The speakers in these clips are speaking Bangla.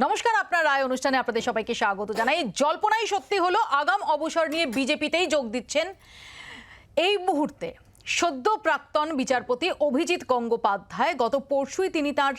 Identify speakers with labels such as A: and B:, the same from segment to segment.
A: নমস্কার, আপনার রায় অনুষ্ঠানে আপনাদের সবাইকে স্বাগত জানাই। জল্পনাই সত্যি হলো, আগাম অবসর নিয়ে বিজেপিতেই যোগ দিচ্ছেন এই মুহূর্তে সদ্য প্রাক্তন বিচারপতি অভিজিৎ গঙ্গোপাধ্যায়। গত পরশুই তিনি তার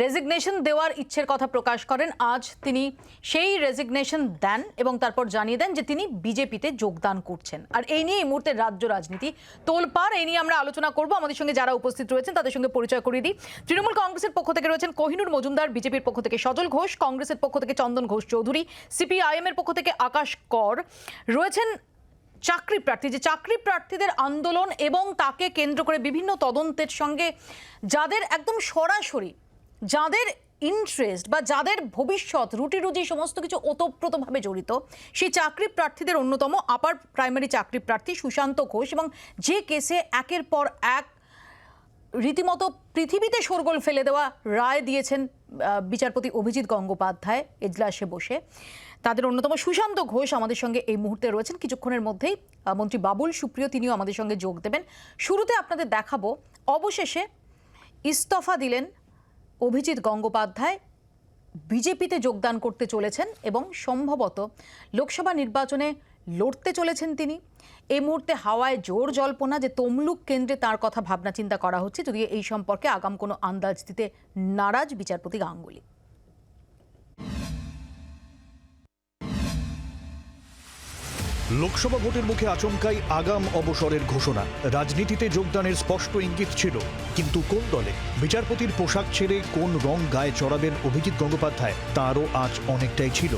A: রেজিগনেশন দেওয়ার ইচ্ছের কথা প্রকাশ করেন। আজ তিনি সেই রেজিগনেশন দেন এবং তারপর জানিয়ে দেন যে তিনি বিজেপিতে যোগদান করছেন। আর এই নিয়ে এই মুহূর্তে রাজ্য রাজনীতি তোলপাড়। এই নিয়ে আমরা আলোচনা করব। আমাদের সঙ্গে যারা উপস্থিত রয়েছেন তাদের সঙ্গে পরিচয় করিয়ে দিই। তৃণমূল কংগ্রেসের পক্ষ থেকে রয়েছেন কোহিনুর মজুমদার, বিজেপির পক্ষ থেকে সজল ঘোষ, কংগ্রেসের পক্ষ থেকে চন্দন ঘোষ চৌধুরী, সিপিআইএম এর পক্ষ থেকে আকাশ কর রয়েছেন। চাকরি প্রার্থী, যে চাকরি প্রার্থীদের আন্দোলন এবং তাকে কেন্দ্র করে বিভিন্ন তদন্তের সঙ্গে যাদের একদম সরাসরি যাদের ইন্টারেস্ট বা যাদের ভবিষ্যৎ রুটি রুজি সমস্ত কিছু ওতপ্রোতভাবে জড়িত, সেই চাকরি প্রার্থীদের অন্যতম আপার প্রাইমারি চাকরি প্রার্থী সুশান্ত ঘোষ, এবং যে কেসে একের পর এক রীতিমতো পৃথিবীতে শোরগোল ফেলে দেওয়া রায় দিয়েছেন বিচারপতি অভিজিৎ গঙ্গোপাধ্যায় এজলাসে বসে, তাদের অন্যতম সুশান্ত ঘোষ আমাদের সঙ্গে এই মুহূর্তে রয়েছেন। কিছুক্ষণের মধ্যেই মন্ত্রী বাবুল সুপ্রিয় তিনিও আমাদের সঙ্গে যোগ দেবেন। শুরুতে আপনাদের দেখাবো অবশেষে ইস্তফা দিলেন অভিজিৎ গঙ্গোপাধ্যায়, বিজেপিতে যোগদান করতে চলেছেন এবং সম্ভবত লোকসভা নির্বাচনে লড়তে চলেছেন তিনি। এই মুহূর্তে হাওয়ায় জোর জল্পনা যে তমলুক কেন্দ্রে তার কথা ভাবনা চিন্তা করা হচ্ছে, যদিও এই সম্পর্কে আগাম কোনো আন্দাজ দিতে নারাজ বিচারপতি গাঙ্গুলি।
B: লোকসভা ভোটের মুখে আচমকাই আগাম অবসরের ঘোষণা। রাজনীতিতে যোগদানের স্পষ্ট ইঙ্গিত ছিল, কিন্তু কোন দলে? বিচারপতির পোশাক ছেড়ে কোন রং গায়ে চড়াবেন অভিজিৎ গঙ্গোপাধ্যায়, তারও আজ অনেকটাই ছিল।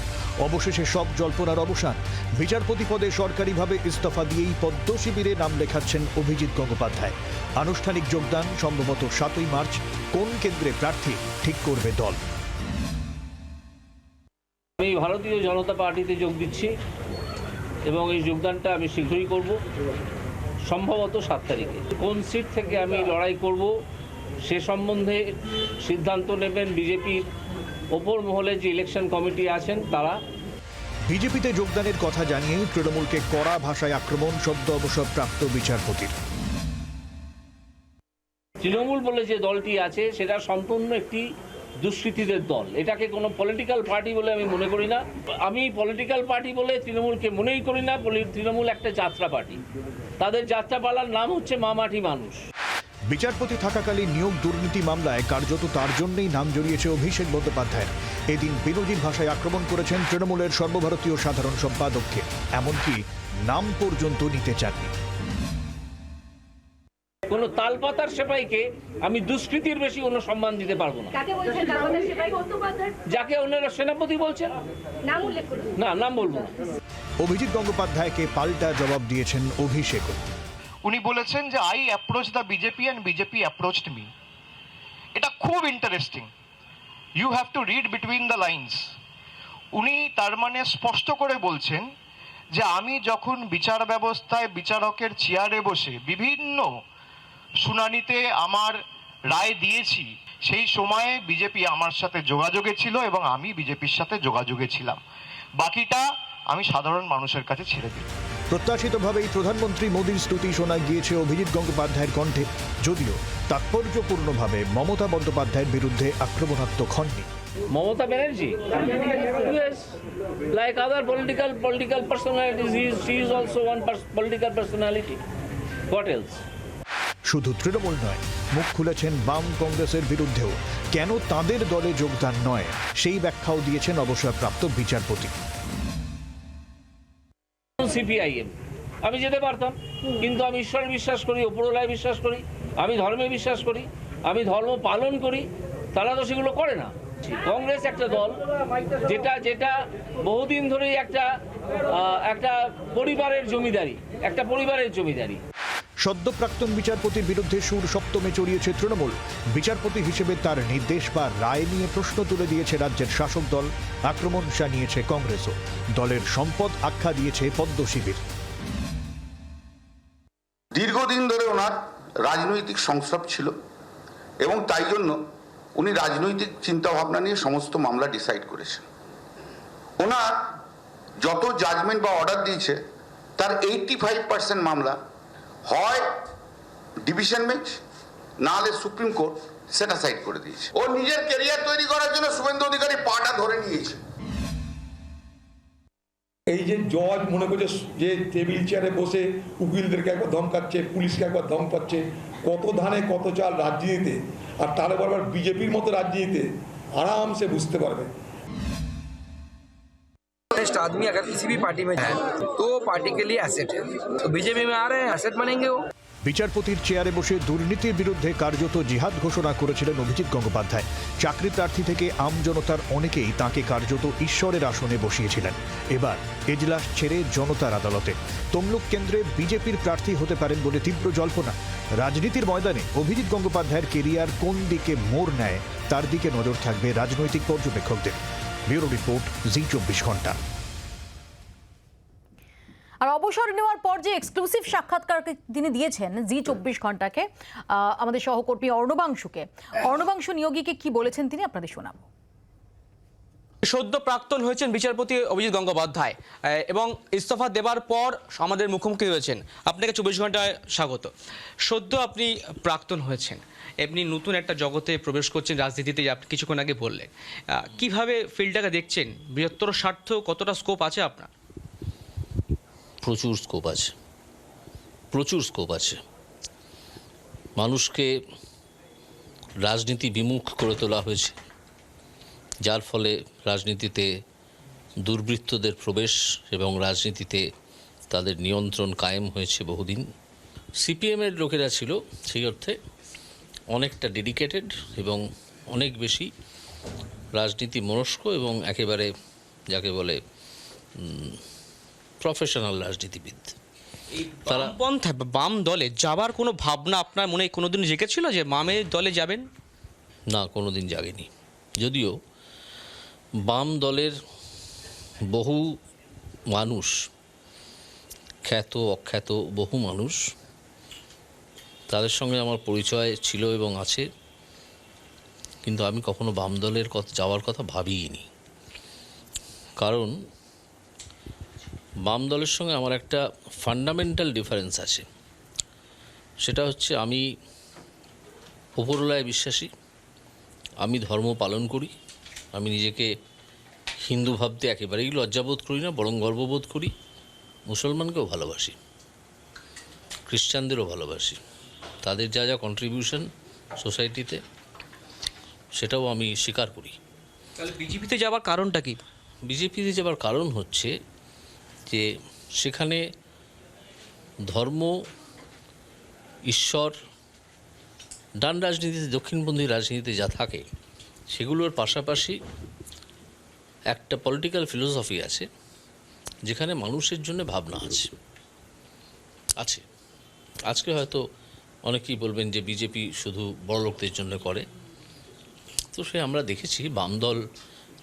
B: অবশেষে সব জল্পনার অবসান। বিচারপতি পদে সরকারিভাবে ইস্তফা দিয়েই পদ্ম শিবিরে নাম লেখাচ্ছেন অভিজিৎ গঙ্গোপাধ্যায়। আনুষ্ঠানিক যোগদান সম্ভবত 7ই মার্চ। কোন কেন্দ্রে প্রার্থী ঠিক করবে দল।
C: আমি ভারতীয় জনতা পার্টিতে যোগ দিচ্ছি এবং এই যোগদানটা আমি শীঘ্রই করব, সম্ভবত 7 তারিখে। কোন সিট থেকে আমি লড়াই করব সে সম্বন্ধে সিদ্ধান্ত নেবেন বিজেপির ওপর মহলে যে ইলেকশন কমিটি আছেন তারা।
B: বিজেপিতে যোগদানের কথা জানিয়েই তৃণমূলকে কড়া ভাষায় আক্রমণ সদ্য অবসরপ্রাপ্ত বিচারপতির।
C: তৃণমূল বলে যে দলটি আছে সেটা সম্পূর্ণ একটি দুষ্কৃতীদের দল। এটাকে কোনো পলিটিক্যাল পার্টি বলে আমি মনে করি না। আমি পলিটিক্যাল পার্টি বলে তৃণমূলকে মনেই করি না। তৃণমূল একটা যাত্রা পার্টি, তাদের যাত্রাপালার নাম হচ্ছে মা মাটি মানুষ।
B: বিচারপতি থাকাকালীন নিয়োগ দুর্নীতি মামলায় কার্যত তার জন্যই নাম জড়িয়েছে অভিষেক বন্দ্যোপাধ্যায়। এদিন বিরোধীর ভাষায় আক্রমণ করেছেন তৃণমূলের সর্বভারতীয় সাধারণ সম্পাদককে, এমনকি নাম পর্যন্ত নিতে চাননি।
C: কোন তালপাতার সেপাইকে আমি দুষ্কৃতির বেশি কোনো সম্মান দিতে পারবো না। যাকে ওনারা সেনাপতি বলছেন, না নাম বলবো না।
B: অভিজিৎ গঙ্গোপাধ্যায়কে পাল্টা জবাব দিয়েছেন অভিষেক।
D: উনি বলেছেন যে I approach the BJP and BJP approached me. এটা খুব interesting. You have to read between the lines. উনি তার মানে স্পষ্ট করে বলছেন যে আমি যখন বিচার ব্যবস্থায় বিচারকের চেয়ারে বসে বিভিন্ন শুনানিতে আমার রায় দিয়েছি, সেই সময়ে বিজেপি আমার সাথে যোগাযোগে ছিল এবং আমি বিজেপির সাথে যোগাযোগে ছিলাম। বাকিটা আমি সাধারণ মানুষের কাছে ছেড়ে দিই।
B: প্রত্যাশিতভাবেই প্রধানমন্ত্রী মোদীর স্তুতি শোনা গিয়েছে অভিজিৎ গঙ্গোপাধ্যায়ের কণ্ঠে, যদিও তাৎপর্যপূর্ণভাবে মমতা বন্দ্যোপাধ্যায়ের বিরুদ্ধে আক্রমণাত্মক হননি।
C: Mamata Banerjee, like other political personalities, she is also one political personality. What else?
B: শুধু তৃণমূল নয়, মুখ খুলেছেন বাম কংগ্রেসের বিরুদ্ধেও। কেন তাদের দলে যোগদান নয়, সেই ব্যাখ্যাও দিয়েছেন অবসরপ্রাপ্ত বিচারপতি।
C: সিপিআইএম আমি যেতে পারতাম, কিন্তু আমি ঈশ্বরে বিশ্বাস করি, ওপরওয়ালায় বিশ্বাস করি, আমি ধর্মে বিশ্বাস করি, আমি ধর্ম পালন করি। তারা তো সেগুলো করে না। কংগ্রেস একটা দল যেটা বহুদিন ধরেই একটা পরিবারের জমিদারি।
B: সদ্য প্রাক্তন বিচারপতির বিরুদ্ধে সুর সপ্তমে চড়িয়েছে তৃণমূল। বিচারপতি হিসেবে তার নির্দেশ বা রায় নিয়ে প্রশ্ন তুলে দিয়েছে রাজ্যের শাসক দল। আক্রমণ শানিয়েছে কংগ্রেসও। দলের সম্পদ আখ্যা দিয়েছে পদ্ম শিবির।
E: দীর্ঘদিন ধরে ওনার রাজনৈতিক সংস্রব ছিল এবং তাই জন্য উনি রাজনৈতিক চিন্তাভাবনা নিয়ে সমস্ত মামলা ডিসাইড করেছেন। ওনার যত জাজমেন্ট বা অর্ডার দিয়েছে তার 85% মামলা হয় ডিভিশন বেঞ্চ, না হলে সুপ্রিম কোর্ট, সেটা সাইড করে দিয়েছে। ও নিজের ক্যারিয়ার তৈরি করার জন্য শুভেন্দু অধিকারী পাটা ধরে নিয়েছে।
F: এই যে জজ মনে করছে যে টেবিল চেয়ারে বসে উকিলদেরকে একবার ধমকাচ্ছে, পুলিশকে একবার ধমকাচ্ছে, কত ধানে কত চাল রাজনীতিতে, আর তার আবার বিজেপির মতো রাজনীতিতে आराम से बुझते पारबे।
G: आदमी अगर किसी भी पार्टी में जाए तो पार्टी के लिए एसेट है, तो बीजेपी में आ रहे हैं एसेट बनेंगे वो।
B: বিচারপতির চেয়ারে বসে দুর্নীতির বিরুদ্ধে কার্যত জিহাদ ঘোষণা করেছিলেন অভিজিৎ গঙ্গোপাধ্যায়। চাকরি প্রার্থী থেকে আমজনতার অনেকেই তাঁকে কার্যত ঈশ্বরের আসনে বসিয়েছিলেন। এবার এজলাস ছেড়ে জনতার আদালতে তমলুক কেন্দ্রে বিজেপির প্রার্থী হতে পারেন বলে তীব্র জল্পনা। রাজনীতির ময়দানে অভিজিৎ গঙ্গোপাধ্যায়ের কেরিয়ার কোন দিকে মোড় নেয় তার দিকে নজর থাকবে রাজনৈতিক পর্যবেক্ষকদের। ব্যুরো রিপোর্ট, জি24 ঘন্টা।
A: আর অবসর নেওয়ার পর যে এক্সক্লুসিভ সাক্ষাৎকার তিনি দিয়েছেন জি24 ঘন্টাকে, আমাদের সহকর্মী অর্ণবাংশু নিয়োগীকে কি বলেছেন তিনি আপনাদের শোনাবো।
H: সদ্য প্রাক্তন হয়েছেন বিচারপতি অভিজিৎ গঙ্গোপাধ্যায় এবং ইস্তফা দেবার পর আমাদের মুখোমুখি হয়েছেন। আপনাকে 24 ঘন্টায় স্বাগত। সদ্য আপনি প্রাক্তন হয়েছেন, এমনি নতুন একটা জগতে প্রবেশ করছেন রাজনীতিতে, আপনি কিছুক্ষণ আগে বললেন। কিভাবে ফিল্ডটাকে দেখছেন? বৃহত্তর স্বার্থ কতটা স্কোপ আছে আপনার?
I: প্রচুর স্কোপ আছে। মানুষকে রাজনীতি বিমুখ করে তোলা হয়েছে, যার ফলে রাজনীতিতে দুর্বৃত্তদের প্রবেশ এবং রাজনীতিতে তাদের নিয়ন্ত্রণ কায়েম হয়েছে বহুদিন। সিপিএমের লোকেরা ছিল সেই অর্থে অনেকটা ডেডিকেটেড এবং অনেক বেশি রাজনীতি মনস্ক এবং একেবারে যাকে বলে প্রফেশনাল রাজনীতিবিদ।
H: তারা বাম দলে যাবার কোনো ভাবনা আপনার মনে কোনোদিন জেগেছিল যে বামের দলে যাবেন?
I: না, কোনোদিন জাগেনি। যদিও বাম দলের বহু মানুষ, খ্যাত অখ্যাত বহু মানুষ, তাদের সঙ্গে আমার পরিচয় ছিল এবং আছে, কিন্তু আমি কখনো বাম দলের যাওয়ার কথা ভাবিনি। কারণ বাম দলের সঙ্গে আমার একটা ফান্ডামেন্টাল ডিফারেন্স আছে। সেটা হচ্ছে আমি উপরওয়ালায় বিশ্বাসী, আমি ধর্ম পালন করি, আমি নিজেকে হিন্দু ভাবতে একেবারেই লজ্জাবোধ করি না, বরং গর্ববোধ করি। মুসলমানকেও ভালোবাসি, খ্রিস্টানদেরও ভালোবাসি, তাদের যা যা কন্ট্রিবিউশন সোসাইটিতে সেটাও আমি স্বীকার করি।
H: তাহলে বিজেপিতে যাওয়ার কারণটা কি?
I: বিজেপিতে যাওয়ার কারণ হচ্ছে যে সেখানে ধর্ম, ঈশ্বর, ডান রাজনীতিতে, দক্ষিণপন্থী রাজনীতিতে যা থাকে সেগুলোর পাশাপাশি একটা পলিটিক্যাল ফিলোসফি আছে, যেখানে মানুষের জন্য ভাবনা আছে। আজকে হয়তো অনেকেই বলবেন যে বিজেপি শুধু বড় লোকদের জন্য করে, তো সে আমরা দেখেছি বাম দল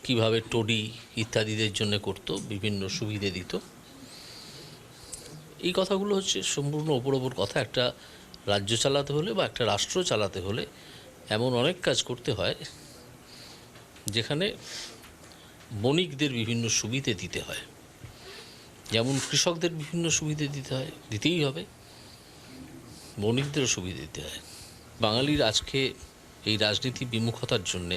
I: কীভাবে টোডি ইত্যাদিদের জন্য করত, বিভিন্ন সুবিধে দিত। এই কথাগুলো হচ্ছে সম্পূর্ণ ওপর কথা। একটা রাজ্য চালাতে হলে বা একটা রাষ্ট্র চালাতে হলে এমন অনেক কাজ করতে হয় যেখানে বণিকদের বিভিন্ন সুবিধে দিতে হয়, যেমন কৃষকদের বিভিন্ন সুবিধে দিতেই হবে, বণিকদেরও সুবিধা দিতে হয়। বাঙালির আজকে এই রাজনীতি বিমুখতার জন্যে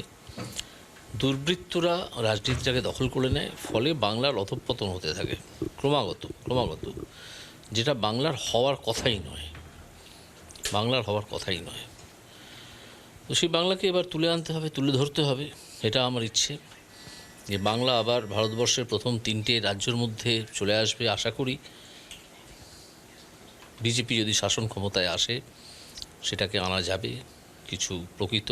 I: দুর্বৃত্তরা রাজনীতিটাকে দখল করে নেয়, ফলে বাংলার অধঃপতন হতে থাকে ক্রমাগত, যেটা বাংলার হওয়ার কথাই নয়। তো সেই বাংলাকে এবার তুলে আনতে হবে, তুলে ধরতে হবে। এটা আমার ইচ্ছে যে বাংলা আবার ভারতবর্ষের প্রথম 3টে রাজ্যের মধ্যে চলে আসবে। আশা করি বিজেপি যদি শাসন ক্ষমতায় আসে সেটাকে আনা যাবে, কিছু প্রকৃত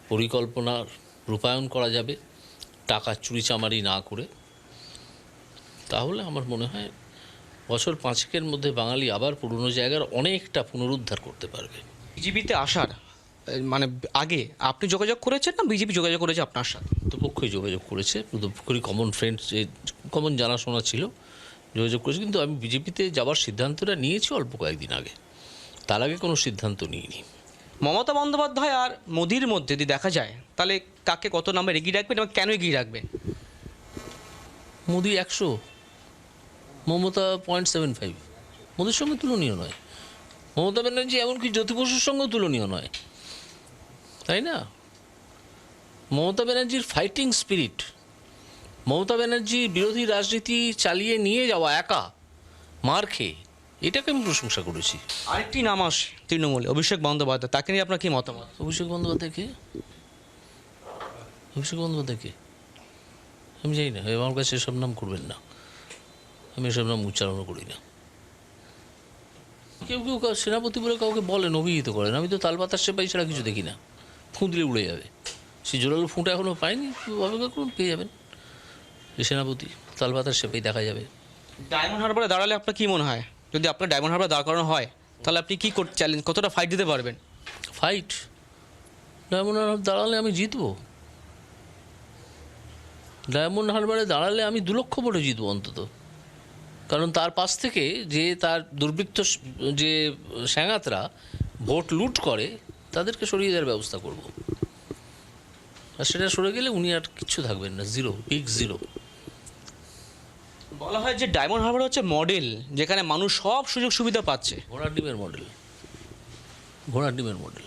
I: পরিকল্পনার রূপায়ণ করা যাবে, টাকা চুরিচামারি না করে। তাহলে আমার মনে হয় বছর 5-এর মধ্যে বাঙালি আবার পুরনো জায়গার অনেকটা পুনরুদ্ধার করতে পারবে।
H: বিজেপিতে আসার মানে আগে আপনি যোগাযোগ করেছেন না বিজেপি যোগাযোগ করেছে আপনার সাথে?
I: দুপক্ষই যোগাযোগ করেছে, দুপক্ষই কমন ফ্রেন্ডস, কমন জানাশোনা ছিল, যোগাযোগ করেছে। কিন্তু আমি বিজেপিতে যাওয়ার সিদ্ধান্তটা নিয়েছি অল্প কয়েকদিন আগে, তার আগে কোনো সিদ্ধান্ত নিইনি।
H: মমতা বন্দ্যোপাধ্যায় আর মোদির মধ্যে যদি দেখা যায় তাহলে কাকে কত নাম্বার এগিয়ে রাখবেন এবং কেন এগিয়ে রাখবেন?
I: মোদি 100, মমতা 0.75। মোদির সঙ্গে তুলনীয় নয়। মমতা ব্যানার্জি এমনকি জ্যোতি বসুর সঙ্গেও তুলনীয় নয়। তাই না? মমতা ব্যানার্জির ফাইটিং স্পিরিট, মমতা ব্যানার্জি বিরোধী রাজনীতি চালিয়ে নিয়ে যাওয়া একা মার খেয়ে, এটাকে আমি প্রশংসা করেছি।
H: আরেকটি নাম আসে তৃণমূলে, অভিষেক বন্দ্যোপাধ্যায়, তাকে নিয়ে আপনার কি মতামত?
I: অভিষেক বন্দ্যোপাধ্যায় কে? অভিষেক বন্দ্যোপাধ্যায় কে? আমি জানি না, আমার কাছে এসব নাম করবেন না, আমি এসব নাম উচ্চারণও করি না। কেউ কেউ সেনাপতি বলে কাউকে বলেন, অভিহিত করেন, আমি তো তালপাতার সেপাই ছাড়া কিছু দেখি না, ফুঁ দিলে উড়ে যাবে। সে জোরালো ফুঁটা এখনও পায়নি, অপেক্ষা করুন, পেয়ে যাবেন। সেনাপতি, তালপাতার সেপাই দেখা যাবে।
H: ডায়মন্ড হারবারে দাঁড়ালে আপনার কি মনে হয়, যদি আপনার ডায়মন্ড হারবার দাঁড় করানো হয় তাহলে আপনি কি চ্যালেঞ্জ, কতটা ফাইট দিতে পারবেন?
I: ফাইট ডায়মন্ড হারবার দাঁড়ালে আমি জিতবো। ডায়মন্ড হারবারে দাঁড়ালে আমি 2 লক্ষ ভোটে জিতবো অন্তত, কারণ তার পাশ থেকে যে তার দুর্বৃত্ত যে স্যাঙাতরা ভোট লুট করে তাদেরকে সরিয়ে দেওয়ার ব্যবস্থা করব। আর সেটা সরে গেলে উনি আর কিচ্ছু থাকবেন না, জিরো, পিক জিরো।
H: বলা হয় যে ডায়মন্ড হারবার হচ্ছে মডেল, যেখানে মানুষ সব সুযোগ সুবিধা পাচ্ছে।
I: ঘোড়ার ডিমের মডেল, ঘোড়ার ডিমের মডেল,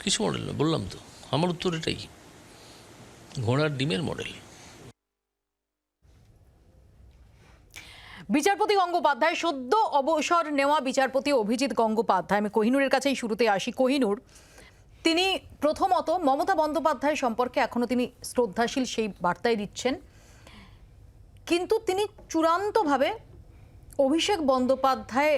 I: কিছু মডেল না, বললাম তো, আমার উত্তর এটাই, ঘোড়ার ডিমের মডেল।
A: বিচারপতি গঙ্গোপাধ্যায়, সদ্য অবসর নেওয়া বিচারপতি অভিজিৎ গঙ্গোপাধ্যায়, আমি কোহিনুরের কাছেই শুরুতে আসি। কোহিনুর, তিনি প্রথমত মমতা বন্দ্যোপাধ্যায় সম্পর্কে এখনো তিনি শ্রদ্ধাশীল, সেই বার্তাই দিচ্ছেন, কিন্তু তিনি চূড়ান্তভাবে অভিষেক বন্দ্যোপাধ্যায়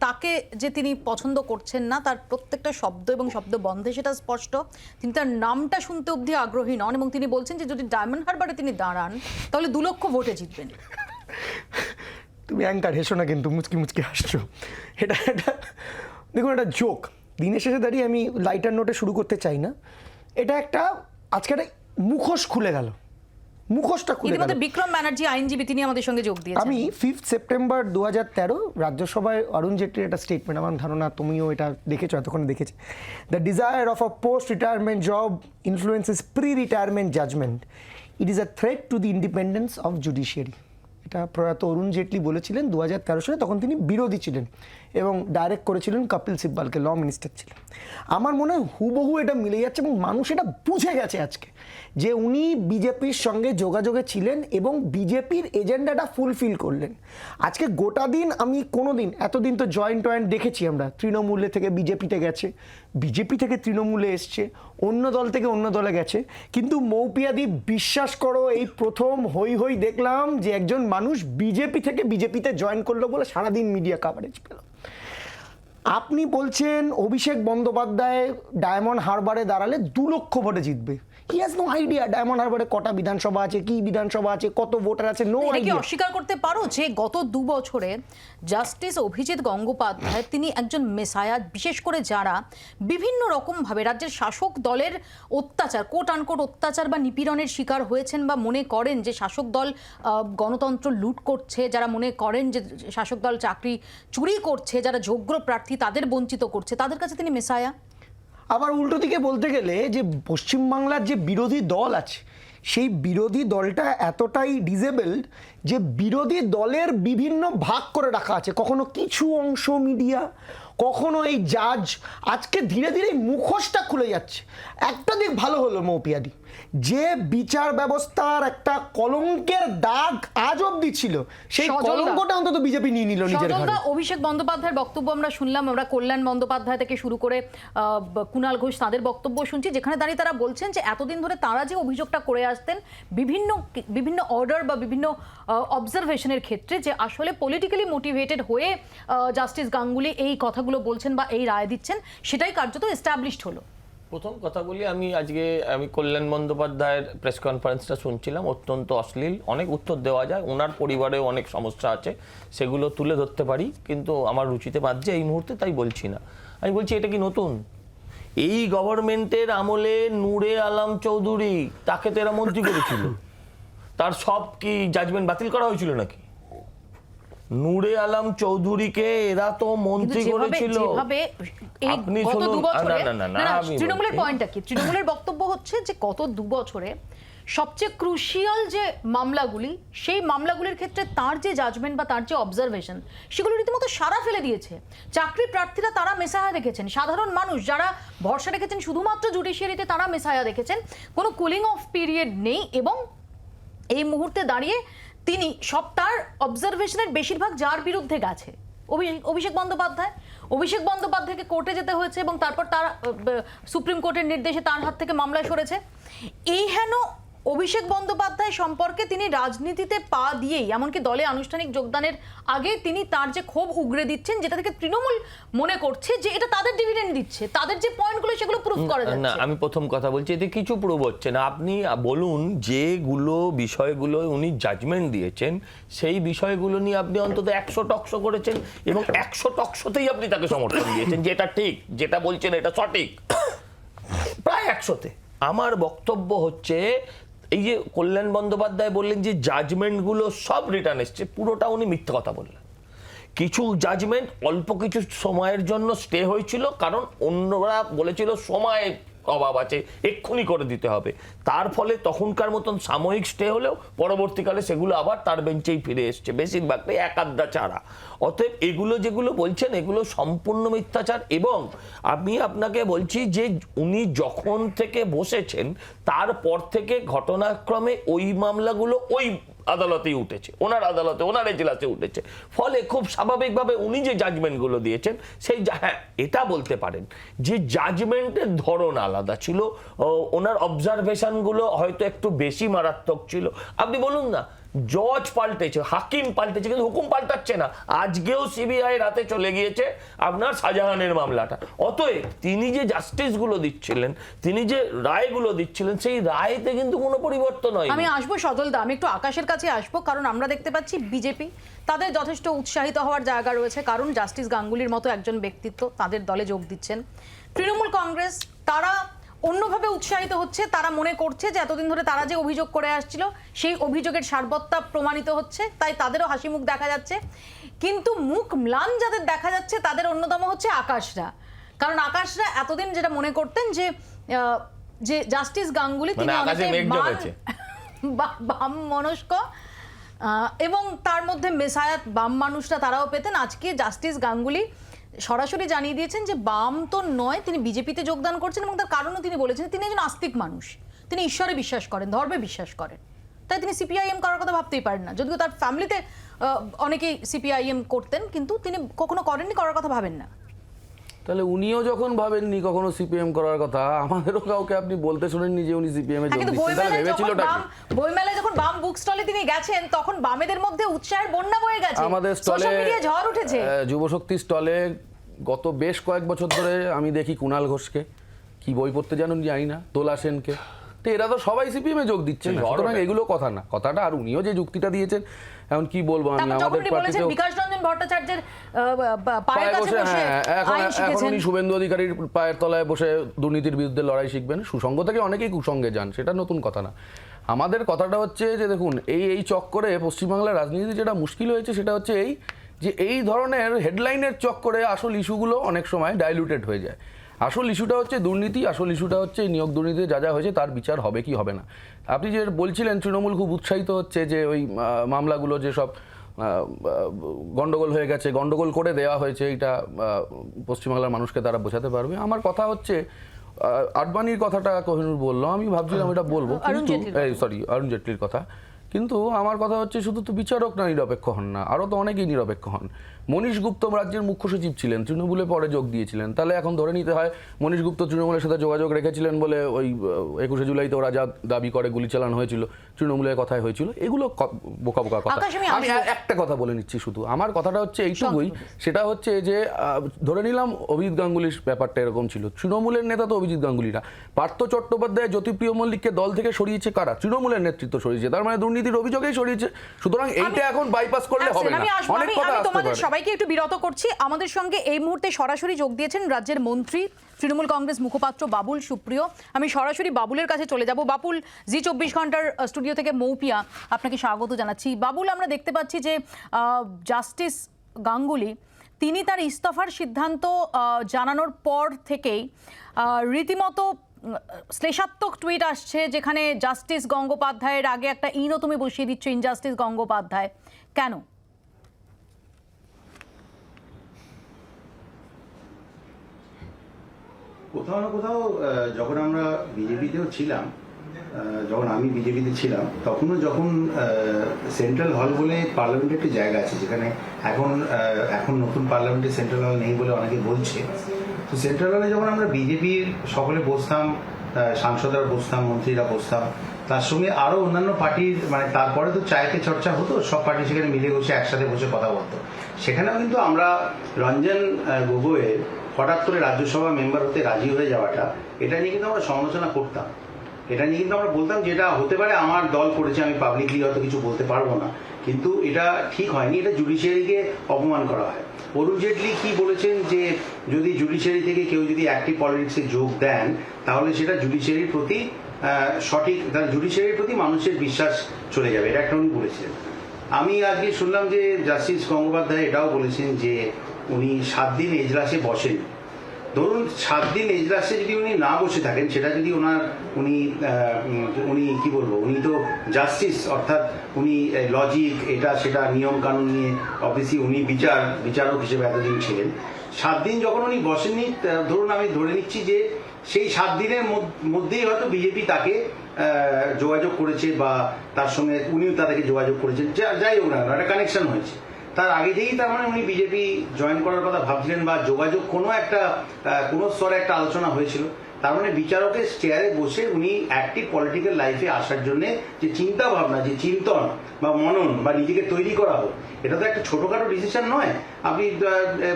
A: তাকে যে তিনি পছন্দ করছেন না, তার প্রত্যেকটা শব্দ এবং শব্দ বন্ধে সেটা স্পষ্ট। তিনি তার নামটা শুনতে অবধি আগ্রহী নন এবং তিনি বলছেন যে যদি ডায়মন্ড হারবারে তিনি দাঁড়ান তাহলে 2 লক্ষ ভোটে জিতবেন।
J: তুমি অ্যাঙ্কার হেসো না, কিন্তু মুচকি মুচকি হাসছো। এটা দেখুন, এটা জোক। দিনের শেষে দাঁড়িয়ে আমি লাইটার নোটে শুরু করতে চাই না। এটা একটা আজকে একটা মুখোশ খুলে গেল, মুখোশটা খুলে গেল।
A: ইতিমধ্যে বিক্রম ব্যানার্জি আইনজীবী, তিনি আমাদের সঙ্গে যোগ দিয়েছেন।
J: আমি 5 সেপ্টেম্বর 2013 রাজ্যসভায় অরুণ জেটলির একটা স্টেটমেন্ট, আমার ধারণা তুমিও এটা দেখেছো, এতক্ষণ দেখেছি। The desire of a post retirement job influences pre retirement judgment, it is a threat to the independence of judiciary. এটা প্রয়াত অরুণ জেটলি বলেছিলেন 2013 সালে, তখন তিনি বিরোধী ছিলেন এবং ডাইরেক্ট করেছিলেন কপিল সিব্বালকে, ল মিনিস্টার ছিলেন। আমার মনে হয় হুবহু এটা মিলে যাচ্ছে এবং মানুষ এটা বুঝে গেছে আজকে যে উনি বিজেপির সঙ্গে যোগাযোগে ছিলেন এবং বিজেপির এজেন্ডাটা ফুলফিল করলেন। আজকে গোটা দিন আমি কোনো দিন, এতদিন তো জয়েন্ট দেখেছি আমরা, তৃণমূলে থেকে বিজেপিতে গেছে, বিজেপি থেকে তৃণমূলে এসছে, অন্য দল থেকে অন্য দলে গেছে, কিন্তু মৌপিয়াদি বিশ্বাস করো এই প্রথম হই হই দেখলাম যে একজন মানুষ বিজেপি থেকে বিজেপিতে জয়েন করলো বলে সারাদিন মিডিয়া কাভারেজ পেল। আপনি বলছেন অভিষেক বন্দ্যোপাধ্যায় ডায়মন্ড হারবারে দাঁড়ালে 2 লক্ষ ভোটে জিতবে। হি হ্যাজ নো আইডিয়া ডায়মন্ড হারবারে কটা বিধানসভা আছে, কি বিধানসভা আছে, কত ভোটার আছে, নো আইডিয়া।
A: অস্বীকার করতে পারো যে গত 2 বছরে জাস্টিস অভিজিৎ গঙ্গোপাধ্যায় তিনি একজন মেসায়া, বিশেষ করে যারা বিভিন্ন রকমভাবে রাজ্যের শাসক দলের অত্যাচার, কোট আনকোট অত্যাচার বা নিপীড়নের শিকার হয়েছেন, বা মনে করেন যে শাসক দল গণতন্ত্র লুট করছে, যারা মনে করেন যে শাসক দল চাকরি চুরি করছে, যারা যোগ্য প্রার্থী তাদের বঞ্চিত করছে, তাদের কাছে তিনি মেসায়া।
J: আবার উল্টো দিকে বলতে গেলে যে পশ্চিমবাংলার যে বিরোধী দল আছে, সেই বিরোধী দলটা এতটাই ডিসেবলড যে বিরোধী দলের বিভিন্ন ভাগ করে রাখা আছে, কখনো কিছু অংশ মিডিয়া, কখনো এই জাজ। আজকে ধীরে ধীরে মুখোশটা খুলে যাচ্ছে। একটা দিক ভালো হলো মৌপিয়াদি, যে বিচার ব্যবস্থার একটা কলঙ্কের দাগ আজ অব্দি ছিল, সেই কলঙ্কটা অন্তত বিজেপি নিয়ে নিল নিজের ঘরে।
A: অভিষেক বন্দ্যোপাধ্যায়ের বক্তব্য আমরা শুনলাম, আমরা কল্যাণ বন্দ্যোপাধ্যায় থেকে শুরু করে কুণাল ঘোষ তাদের বক্তব্য শুনছি, যেখানে দাঁড়িয়ে তারা বলছেন যে এতদিন ধরে তারা যে অভিযোগটা করে আসতেন বিভিন্ন অর্ডার বা বিভিন্ন অবজারভেশনের ক্ষেত্রে, যে আসলে পলিটিক্যালি মোটিভেটেড হয়ে জাস্টিস গাঙ্গুলি এই কথাগুলো বলছেন বা এই রায় দিচ্ছেন, সেটাই কার্যত এস্টাবলিশড হলো।
K: প্রথম কথা বলি, আমি কল্যাণ বন্দ্যোপাধ্যায়ের প্রেস কনফারেন্সটা শুনছিলাম, অত্যন্ত অশ্লীল, অনেক উত্তর দেওয়া যায়, ওনার পরিবারেও অনেক সমস্যা আছে, সেগুলো তুলে ধরতে পারি, কিন্তু আমার রুচিতে বাজছে এই মুহূর্তে, তাই বলছি না। আমি বলছি এটা কি নতুন? এই গভর্নমেন্টের আমলে নূরে আলম চৌধুরী, তাকে তো এরা মন্ত্রী করেছিল, তার সব কি জাজমেন্ট বাতিল করা হয়েছিল নাকি? নূরে আলম চৌধুরীকে এরা তো মন্ত্রী করেছিল। আপনি শুনুন,
A: তৃণমূলের পয়েন্টটা কি? তৃণমূলের বক্তব্য হচ্ছে যে গত 2 বছরে সবচেয়ে ক্রুশিয়াল যে মামলাগুলি, সেই মামলাগুলির ক্ষেত্রে তার যে জাজমেন্ট বা তার যে অবজারভেশন, সেগুলো রীতিমতো সারা ফেলে দিয়েছে। চাকরি প্রার্থীরা তারা মেসায়া দেখেছেন, সাধারণ মানুষ যারা ভরসা রেখেছেন শুধুমাত্র জুডিশিয়ারিতে তারা মেসায়া দেখেছেন। কোনো কুলিং অফ পিরিয়ড নেই এবং এই মুহূর্তে দাঁড়িয়ে তিনি সব তার অবজারভেশনের বেশিরভাগ যার বিরুদ্ধে গেছে, অভিষেক বন্দ্যোপাধ্যায়কে কোর্টে যেতে হয়েছে এবং তারপর তার সুপ্রিম কোর্টের নির্দেশে তার হাত থেকে মামলা সরেছে। এই হেন অভিষেক বন্দ্যোপাধ্যায় সম্পর্কে তিনি রাজনীতিতে পা দিয়েই, এমনকি দলে আনুষ্ঠানিক যোগদানের আগে তিনি তার যে ক্ষোভ উগরে দিচ্ছেন, যেটা থেকে তৃণমূল মনে করছে যে এটা তাদের ডিভিডেন্ড দিচ্ছে, তাদের যে পয়েন্টগুলো সেগুলো প্রুফ করা যাচ্ছে
K: না। আমি প্রথম কথা বলছি, এতে কিছু প্রুফ হচ্ছে না। আপনি বলুন যেগুলো বিষয়গুলো উনি জাজমেন্ট দিয়েছেন সেই বিষয়গুলো নিয়ে আপনি অন্তত 100 টকশো করেছেন এবং 100 টকশোতেই আপনি তাকে সমর্থন দিয়েছেন যে এটা ঠিক, যেটা বলছেন এটা সঠিক, প্রায় 100তে। আমার বক্তব্য হচ্ছে এই যে কল্যাণ বন্দ্যোপাধ্যায় বললেন যে জাজমেন্টগুলো সব রিটার্ন এসছে, পুরোটা উনি মিথ্যা কথা বললেন। কিছু জাজমেন্ট অল্প কিছু সময়ের জন্য স্টে হয়েছিল, কারণ অন্যরা বলেছিল সময় অভাব আছে, এক্ষুনি করে দিতে হবে। তার ফলে তখনকার মতন সাময়িক স্টে হলেও পরবর্তীকালে সেগুলো আবার তার বেঞ্চেই ফিরে এসছে, বেশিরভাগটাই এক আধটা ছাড়া। অতএব এগুলো যেগুলো বলছেন এগুলো সম্পূর্ণ মিথ্যাচার। এবং আমি আপনাকে বলছি যে উনি যখন থেকে বসেছেন তারপর থেকে ঘটনাক্রমে ওই মামলাগুলো ওই আদালতেই উঠেছে, ওনার আদালতে, ওনার এজলাসে উঠেছে। ফলে খুব স্বাভাবিকভাবে উনি যে জাজমেন্টগুলো দিয়েছেন সেই, হ্যাঁ এটা বলতে পারেন যে জাজমেন্টের ধরন আলাদা ছিল, ওনার অবজারভেশনগুলো হয়তো একটু বেশি মারাত্মক ছিল। আপনি বলুন না, জজ পাল্টেছে, হাকিম পাল্টেছে, কিন্তু হুকুম পাল্টাচ্ছে না। আজকেও সিবিআই রাতে চলে গিয়েছে আপনার শাহজাহানের মামলাটা। অতএব তিনি যে জাস্টিসগুলো দিচ্ছিলেন, তিনি যে রায়গুলো দিচ্ছিলেন, সেই রায়তে কিন্তু কোনো পরিবর্তন হয়।
A: আমি আসবো সজলদা, আমি একটু আকাশের কাছে আসবো, কারণ আমরা দেখতে পাচ্ছি বিজেপি তাদের যথেষ্ট উৎসাহিত হওয়ার জায়গা রয়েছে, কারণ জাস্টিস গাঙ্গুলির মতো একজন ব্যক্তিত্ব তাদের দলে যোগ দিচ্ছেন। তৃণমূল কংগ্রেস তারা অন্যভাবে উৎসাহিত হচ্ছে, তারা মনে করছে যে এতদিন ধরে তারা যে অভিযোগ করে আসছিল সেই অভিযোগের সারবত্তা প্রমাণিত হচ্ছে, তাই তাদেরও হাসি মুখ দেখা যাচ্ছে। কিন্তু মুখ ম্লান যাদের দেখা যাচ্ছে তাদের অন্যতম হচ্ছে আকাশরা, কারণ আকাশরা এতদিন যেটা মনে করতেন যে জাস্টিস গাঙ্গুলি তিনি বাম মনস্ক এবং তার মধ্যে মেসায়াত বাম মানুষরা তারাও পেতেন। আজকে জাস্টিস গাঙ্গুলি সরাসরি জানিয়ে দিয়েছেন যে বাম তো নয়, তিনি বিজেপিতে যোগদান করছেন এবং তার কারণও তিনি বলেছেন তিনি একজন আস্তিক মানুষ, তিনি ঈশ্বরে বিশ্বাস করেন, ধর্মে বিশ্বাস করেন, তাই তিনি সিপিআইএম করার কথা ভাবতেই পারেন না। যদিও তার ফ্যামিলিতে অনেকেই সিপিআইএম করতেন, কিন্তু তিনি কখনো করেননি, করার কথা ভাবেন না।
L: তাহলে উনিও যখন ভাবেননি কখনো সিপিএম করার কথা, আমাদেরও কাউকে আপনি বলতে শুনেননি যে উনি সিপিএম এ যোগ দিচ্ছেন, তাহলে ভেবেছিলটা কি?
A: বইমেলায় যখন বাম বুক স্টলে তিনি গেছেন তখন বামেদের মধ্যে উৎসাহের বন্যা বয়ে গেছে,
L: আমাদের
A: সোশ্যাল মিডিয়ায় ঝড় উঠেছে।
L: যুবশক্তি স্টলে গত বেশ কয়েক বছর ধরে আমি দেখি কুণাল ঘোষকে, কি বই পড়তে জানুন জানি না, দোলা সেনকে, তো এরা তো সবাই সিপিএম এ যোগ দিচ্ছে, সুতরাং এগুলো কথা না, কথাটা। আর উনিও যে যুক্তিটা দিয়েছেন, এখন কি বলবো আমি, আমাদের পার্টিতে
A: বিকাশ রঞ্জন ভট্টাচার্যের পায়ের কাছে বসে
L: এখন উনি শুভেন্দু অধিকারীর পায়ের তলায় বসে দুর্নীতির বিরুদ্ধে লড়াই শিখবেন। সুসঙ্গ থেকে অনেকেই কুসঙ্গে যান, সেটা নতুন কথা না। আমাদের কথাটা হচ্ছে যে দেখুন, এই চক্করে পশ্চিমবাংলার রাজনীতি যেটা মুশকিল হয়েছে সেটা হচ্ছে এই ধরনের হেডলাইনের চক্করে আসল ইস্যুগুলো অনেক সময় ডাইলুটেড হয়ে যায়। আসল ইস্যুটা হচ্ছে দুর্নীতি, আসল ইস্যুটা হচ্ছে নিয়োগ দুর্নীতিতে যা হয়েছে তার বিচার হবে কি হবে না। আপনি যে বলছিলেন তৃণমূল খুব উৎসাহিত হচ্ছে যে ওই মামলাগুলো যে সব গন্ডগোল হয়ে গেছে, গন্ডগোল করে দেওয়া হয়েছে, এটা পশ্চিমবাংলার মানুষকে তারা বোঝাতে পারবে। আমার কথা হচ্ছে আডবাণীর কথাটা কোহিনুর বললো, আমি ভাবছিলাম এটা বলবো, অরুণ জেটলির কথা, কিন্তু আমার কথা হচ্ছে শুধু তো বিচারক না নিরপেক্ষ হন না, আরও তো অনেকেই নিরপেক্ষ হন। মনীশ গুপ্ত রাজ্যের মুখ্য সচিব ছিলেন, তৃণমূলে পরে যোগ দিয়েছিলেন, তাহলে এখন ধরে নিতে হয় মনীশ গুপ্ত তৃণমূলের সাথে যোগাযোগ রেখেছিলেন বলে ওই 21শে জুলাইতে ওরা যা দাবি করে গুলি চালানো হয়েছিল তৃণমূলের কথায় হয়েছিল, এগুলো বোকা বোকা কথা। আমি একটা কথা বলে নিচ্ছি শুধু, আমার কথাটা হচ্ছে এইটুকুই, সেটা হচ্ছে যে ধরে নিলাম অভিজিৎ গাঙ্গুলির ব্যাপারটা এরকম ছিল, তৃণমূলের নেতা তো অভিজিৎ গাঙ্গুলি না, পার্থ চট্টোপাধ্যায় জ্যোতিপ্রিয় মল্লিককে দল থেকে সরিয়েছে কারা? তৃণমূলের নেতৃত্ব সরিয়েছে, তার মানে দুর্নীতির অভিযোগেই সরিয়েছে। সুতরাং এইটা এখন বাইপাস করলে হবে না, অনেক কথা আসতে পারে।
A: সবাইকে একটু বিরত করছি। আমাদের সঙ্গে এই মুহূর্তে সরাসরি যোগ দিয়েছেন রাজ্যের মন্ত্রী, তৃণমূল কংগ্রেস মুখপাত্র বাবুল সুপ্রিয়। আমি সরাসরি বাবুলের কাছে চলে যাব। বাবুল, জি 24 ঘন্টার স্টুডিও থেকে মৌপিয়া আপনাকে স্বাগত জানাচ্ছি। বাবুল, আমরা দেখতে পাচ্ছি যে জাস্টিস গাঙ্গুলি তিনি তার ইস্তফার সিদ্ধান্ত জানানোর পর থেকেই রীতিমতো শ্লেষাত্মক টুইট আসছে যেখানে জাস্টিস গঙ্গোপাধ্যায়ের আগে একটা ইনও তুমি বসিয়ে দিচ্ছ, ইনজাস্টিস গঙ্গোপাধ্যায়, কেন?
M: কোথাও না কোথাও যখন আমরা বিজেপিতেও ছিলাম, যখন আমি বিজেপিতে ছিলাম, তখনও যখন সেন্ট্রাল হল বলে পার্লামেন্টের একটি জায়গা আছে যেখানে এখন নতুন পার্লামেন্টে সেন্ট্রাল হল নেই বলে অনেকে বলছে, তো সেন্ট্রাল হলে যখন আমরা বিজেপির সকলে বসতাম, সাংসদরা বসতাম, মন্ত্রীরা বসতাম, তার সঙ্গে আরও অন্যান্য পার্টির, মানে তারপরে তো চায়তে চর্চা হতো, সব পার্টি সেখানে মিলে বসে একসাথে বসে কথা বলতো। সেখানেও কিন্তু আমরা রঞ্জন গগৈয়ের হঠাৎ করে রাজ্যসভা মেম্বার হতে রাজি হয়ে যাওয়াটা, এটা নিয়ে কিন্তু আমরা সমালোচনা করতাম। এটা নিয়ে কিন্তু আমরা বলতাম যে এটা হতে পারে আমার দল করেছে, আমি পাবলিকলি হয়তো কিছু বলতে পারবো না, কিন্তু এটা ঠিক হয়নি, এটা জুডিশিয়ারিকে অপমান করা হয়। অরুণ জেটলি কি বলেছেন যে যদি জুডিশিয়ারি থেকে কেউ যদি অ্যাক্টিভ পলিটিক্সে যোগ দেন তাহলে সেটা জুডিশিয়ারির প্রতি সঠিক, তাহলে জুডিশিয়ারির প্রতি মানুষের বিশ্বাস চলে যাবে, এটা একটা উনি বলেছিলেন। আমি আজকে শুনলাম যে জাস্টিস গঙ্গোপাধ্যায় এটাও বলেছেন যে উনি 7 দিন এজলাসে বসেন। ধরুন 7 দিন এজলাসে যদি উনি না বসে থাকেন, সেটা যদি উনি কি বলবো, উনি তো জাস্টিস, অর্থাৎ উনি লজিক, এটা সেটা নিয়ম কানুন নিয়ে অবভিয়াসলি উনি বিচারক হিসেবে এতদিন ছিলেন। 7 দিন যখন উনি বসেননি, ধরুন আমি ধরে নিচ্ছি যে সেই 7 দিনের মধ্যেই হয়তো বিজেপি তাকে যোগাযোগ করেছে বা তার সঙ্গে উনিও তাদেরকে যোগাযোগ করেছেন, যাই হোক না একটা কানেকশন হয়েছে। তার আগে থেকেই তার মানে উনি বিজেপি জয়েন করার কথা ভাবছিলেন বা যোগাযোগ কোনো স্তরে একটা আলোচনা হয়েছিল। তার মানে বিচারকের চেয়ারে বসে উনি অ্যাক্টিভ পলিটিক্যাল লাইফে আসার জন্য যে চিন্তা ভাবনা, যে চিন্তন বা মনন বা নিজেকে তৈরি করা হোক, এটা তো একটা ছোটখাটো ডিসিশন নয়। আপনি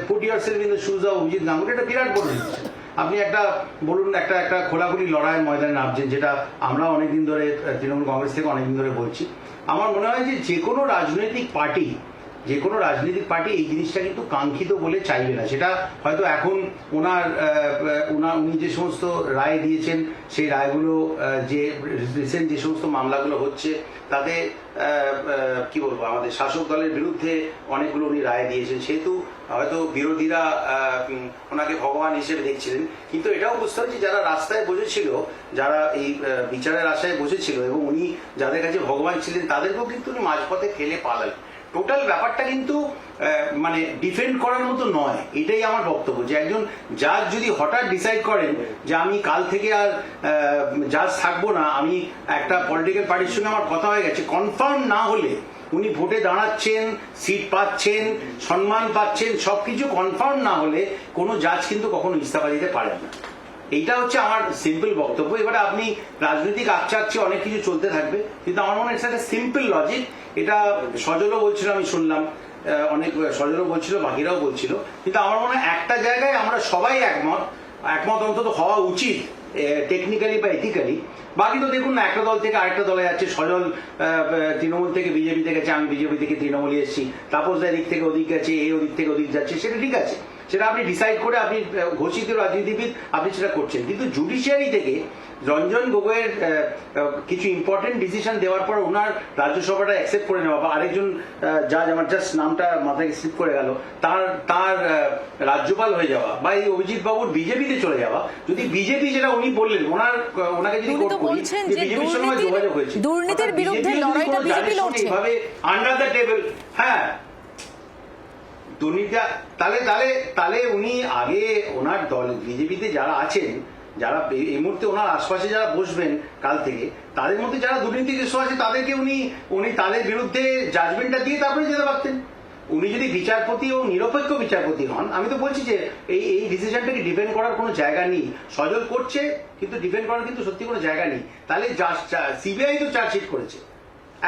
M: put yourself in the shoes of Abhijit Ganguly, এটা বিরাট বড় ডিসিশন। আপনি একটা খোলাখুলি লড়াইয়ের ময়দানে নামছেন, যেটা আমরা অনেকদিন ধরে তৃণমূল কংগ্রেস থেকে অনেকদিন ধরে বলছি। আমার মনে হয় যে কোনো রাজনৈতিক পার্টি এই জিনিসটা কিন্তু কাঙ্ক্ষিত বলে চাইবে না। সেটা হয়তো এখন উনি যে সমস্ত রায় দিয়েছেন, সেই রায়গুলো যে রিসেন্ট যে সমস্ত মামলাগুলো হচ্ছে, তাতে কি বলবো, আমাদের শাসক দলের বিরুদ্ধে অনেকগুলো উনি রায় দিয়েছেন, সেহেতু হয়তো বিরোধীরা ওনাকে ভগবান হিসেবে দেখছিলেন। কিন্তু এটাও বুঝতে হবে যে যারা রাস্তায় বসেছিল, যারা এই বিচারের আশায় বসেছিল এবং উনি যাদের কাছে ভগবান ছিলেন, তাদেরকেও কিন্তু উনি মাঝপথে ফেলে পালালেন। টোটাল ব্যাপারটা কিন্তু মানে ডিফেন্ড করার মতো নয়, এটাই আমার বক্তব্য। যে একজন জাজ যদি হঠাৎ ডিসাইড করেন যে আমি কাল থেকে আর জাজ থাকবো না, আমি একটা পলিটিক্যাল পার্টির সঙ্গে আমার কথা হয়ে গেছে, কনফার্ম না হলে উনি ভোটে দাঁড়াচ্ছেন, সিট পাচ্ছেন, সম্মান পাচ্ছেন, সবকিছু কনফার্ম না হলে কোনো জাজ কিন্তু কখনো ইস্তফা দিতে পারেন না। এইটা হচ্ছে আমার সিম্পল বক্তব্য। এবারে আপনি রাজনৈতিক আকচাকছে অনেক কিছু চলতে থাকবে, কিন্তু আমার মনে হয় এটা একটা সিম্পল লজিক। এটা সজলও বলছিল, আমি শুনলাম অনেক সজলও বলছিল, বাকিরাও বলছিল, কিন্তু আমার মনে হয় একটা জায়গায় আমরা সবাই একমত অন্তত হওয়া উচিত, টেকনিক্যালি বা এথিক্যালি। বাকি তো দেখুন না, একটা দল থেকে আরেকটা দলে যাচ্ছে, সজল তৃণমূল থেকে বিজেপিতে গেছে, আমি বিজেপি থেকে তৃণমূলে এসেছি, তাপস এদিক থেকে ওদিক গেছে, এই ওদিক থেকে ওদিক যাচ্ছে, সেটা ঠিক আছে, সেটা আপনি ডিসাইড করে আপনি ঘোষিত রাজনীতিবিদ, আপনি সেটা করছেন। কিন্তু জুডিশিয়ারি থেকে রঞ্জন গগৈয়ের কিছু ইম্পর্টেন্ট ডিসিশন দেওয়ার পর ওনার রাজ্যসভাটা অ্যাকসেপ্ট করে নেওয়া, বা আরেকজন জাজ, আমার জাস্ট নামটা মাথায় স্লিপ করে গেল, তার রাজ্যপাল হয়ে যাওয়া, বা এই অভিজিৎ বাবুর বিজেপিতে চলে যাওয়া, যদি বিজেপি যেটা উনি বললেন, ওনাকে যদি কোর্ট করি যে বিজেপির সঙ্গে যোগাযোগ হয়েছে,
A: দুর্নীতির বিরুদ্ধে লড়াইটা বিজেপি লড়ছে
M: এইভাবে আন্ডার দ্য টেবিল, হ্যাঁ দুর্নীতি, তাহলে উনি আগে ওনার দল বিজেপিতে যারা আছেন, যারা এই মুহূর্তে ওনার আশপাশে যারা বসবেন কাল থেকে, তাদের মধ্যে যারা দুর্নীতিগ্রস্ত আছে তাদেরকে উনি তাদের বিরুদ্ধে জাজমেন্টটা দিয়ে তারপরে যেতে পারতেন। উনি যদি বিচারপতি ও নিরপেক্ষ বিচারপতি হন, আমি তো বলছি যে এই ডিসিশনটাকে ডিফেন্ড করার কোনো জায়গা নেই। সজল করছে, কিন্তু ডিফেন্ড করার কিন্তু সত্যি কোনো জায়গা নেই। তাহলে সিবিআই তো চার্জশিট করেছে,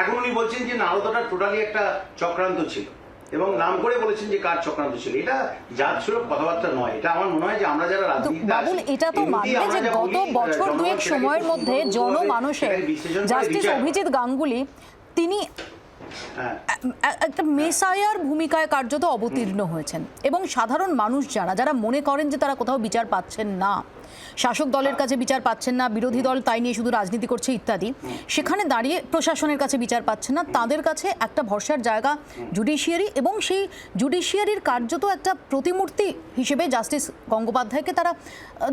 M: এখন উনি বলছেন যে নারদটা টোটালি একটা চক্রান্ত ছিল, এবং নাম করে বলেছেন যে কার চক্রান্ত ছিল। এটা জাত সুলভ কথাবার্তা নয়। এটা আমার মনে হয় যে আমরা যারা
A: বাবুল, এটা তো মানবে যে গত বছর দুয়েক সময়ের মধ্যে জনমানুষের জাস্টিস অভিজিৎ গাঙ্গুলি তিনি একটা মেসায়ার ভূমিকায় কার্যত অবতীর্ণ হয়েছেন, এবং সাধারণ মানুষ যারা মনে করেন যে তারা কোথাও বিচার পাচ্ছেন না, শাসক দলের কাছে বিচার পাচ্ছেন না, বিরোধী দল তাই নিয়ে শুধু রাজনীতি করছে ইত্যাদি, সেখানে দাঁড়িয়ে প্রশাসনের কাছে বিচার পাচ্ছেন না, তাদের কাছে একটা ভরসার জায়গা জুডিশিয়ারি, এবং সেই জুডিশিয়ারির কার্যত একটা প্রতিমূর্তি হিসেবে জাস্টিস গঙ্গোপাধ্যায়কে তারা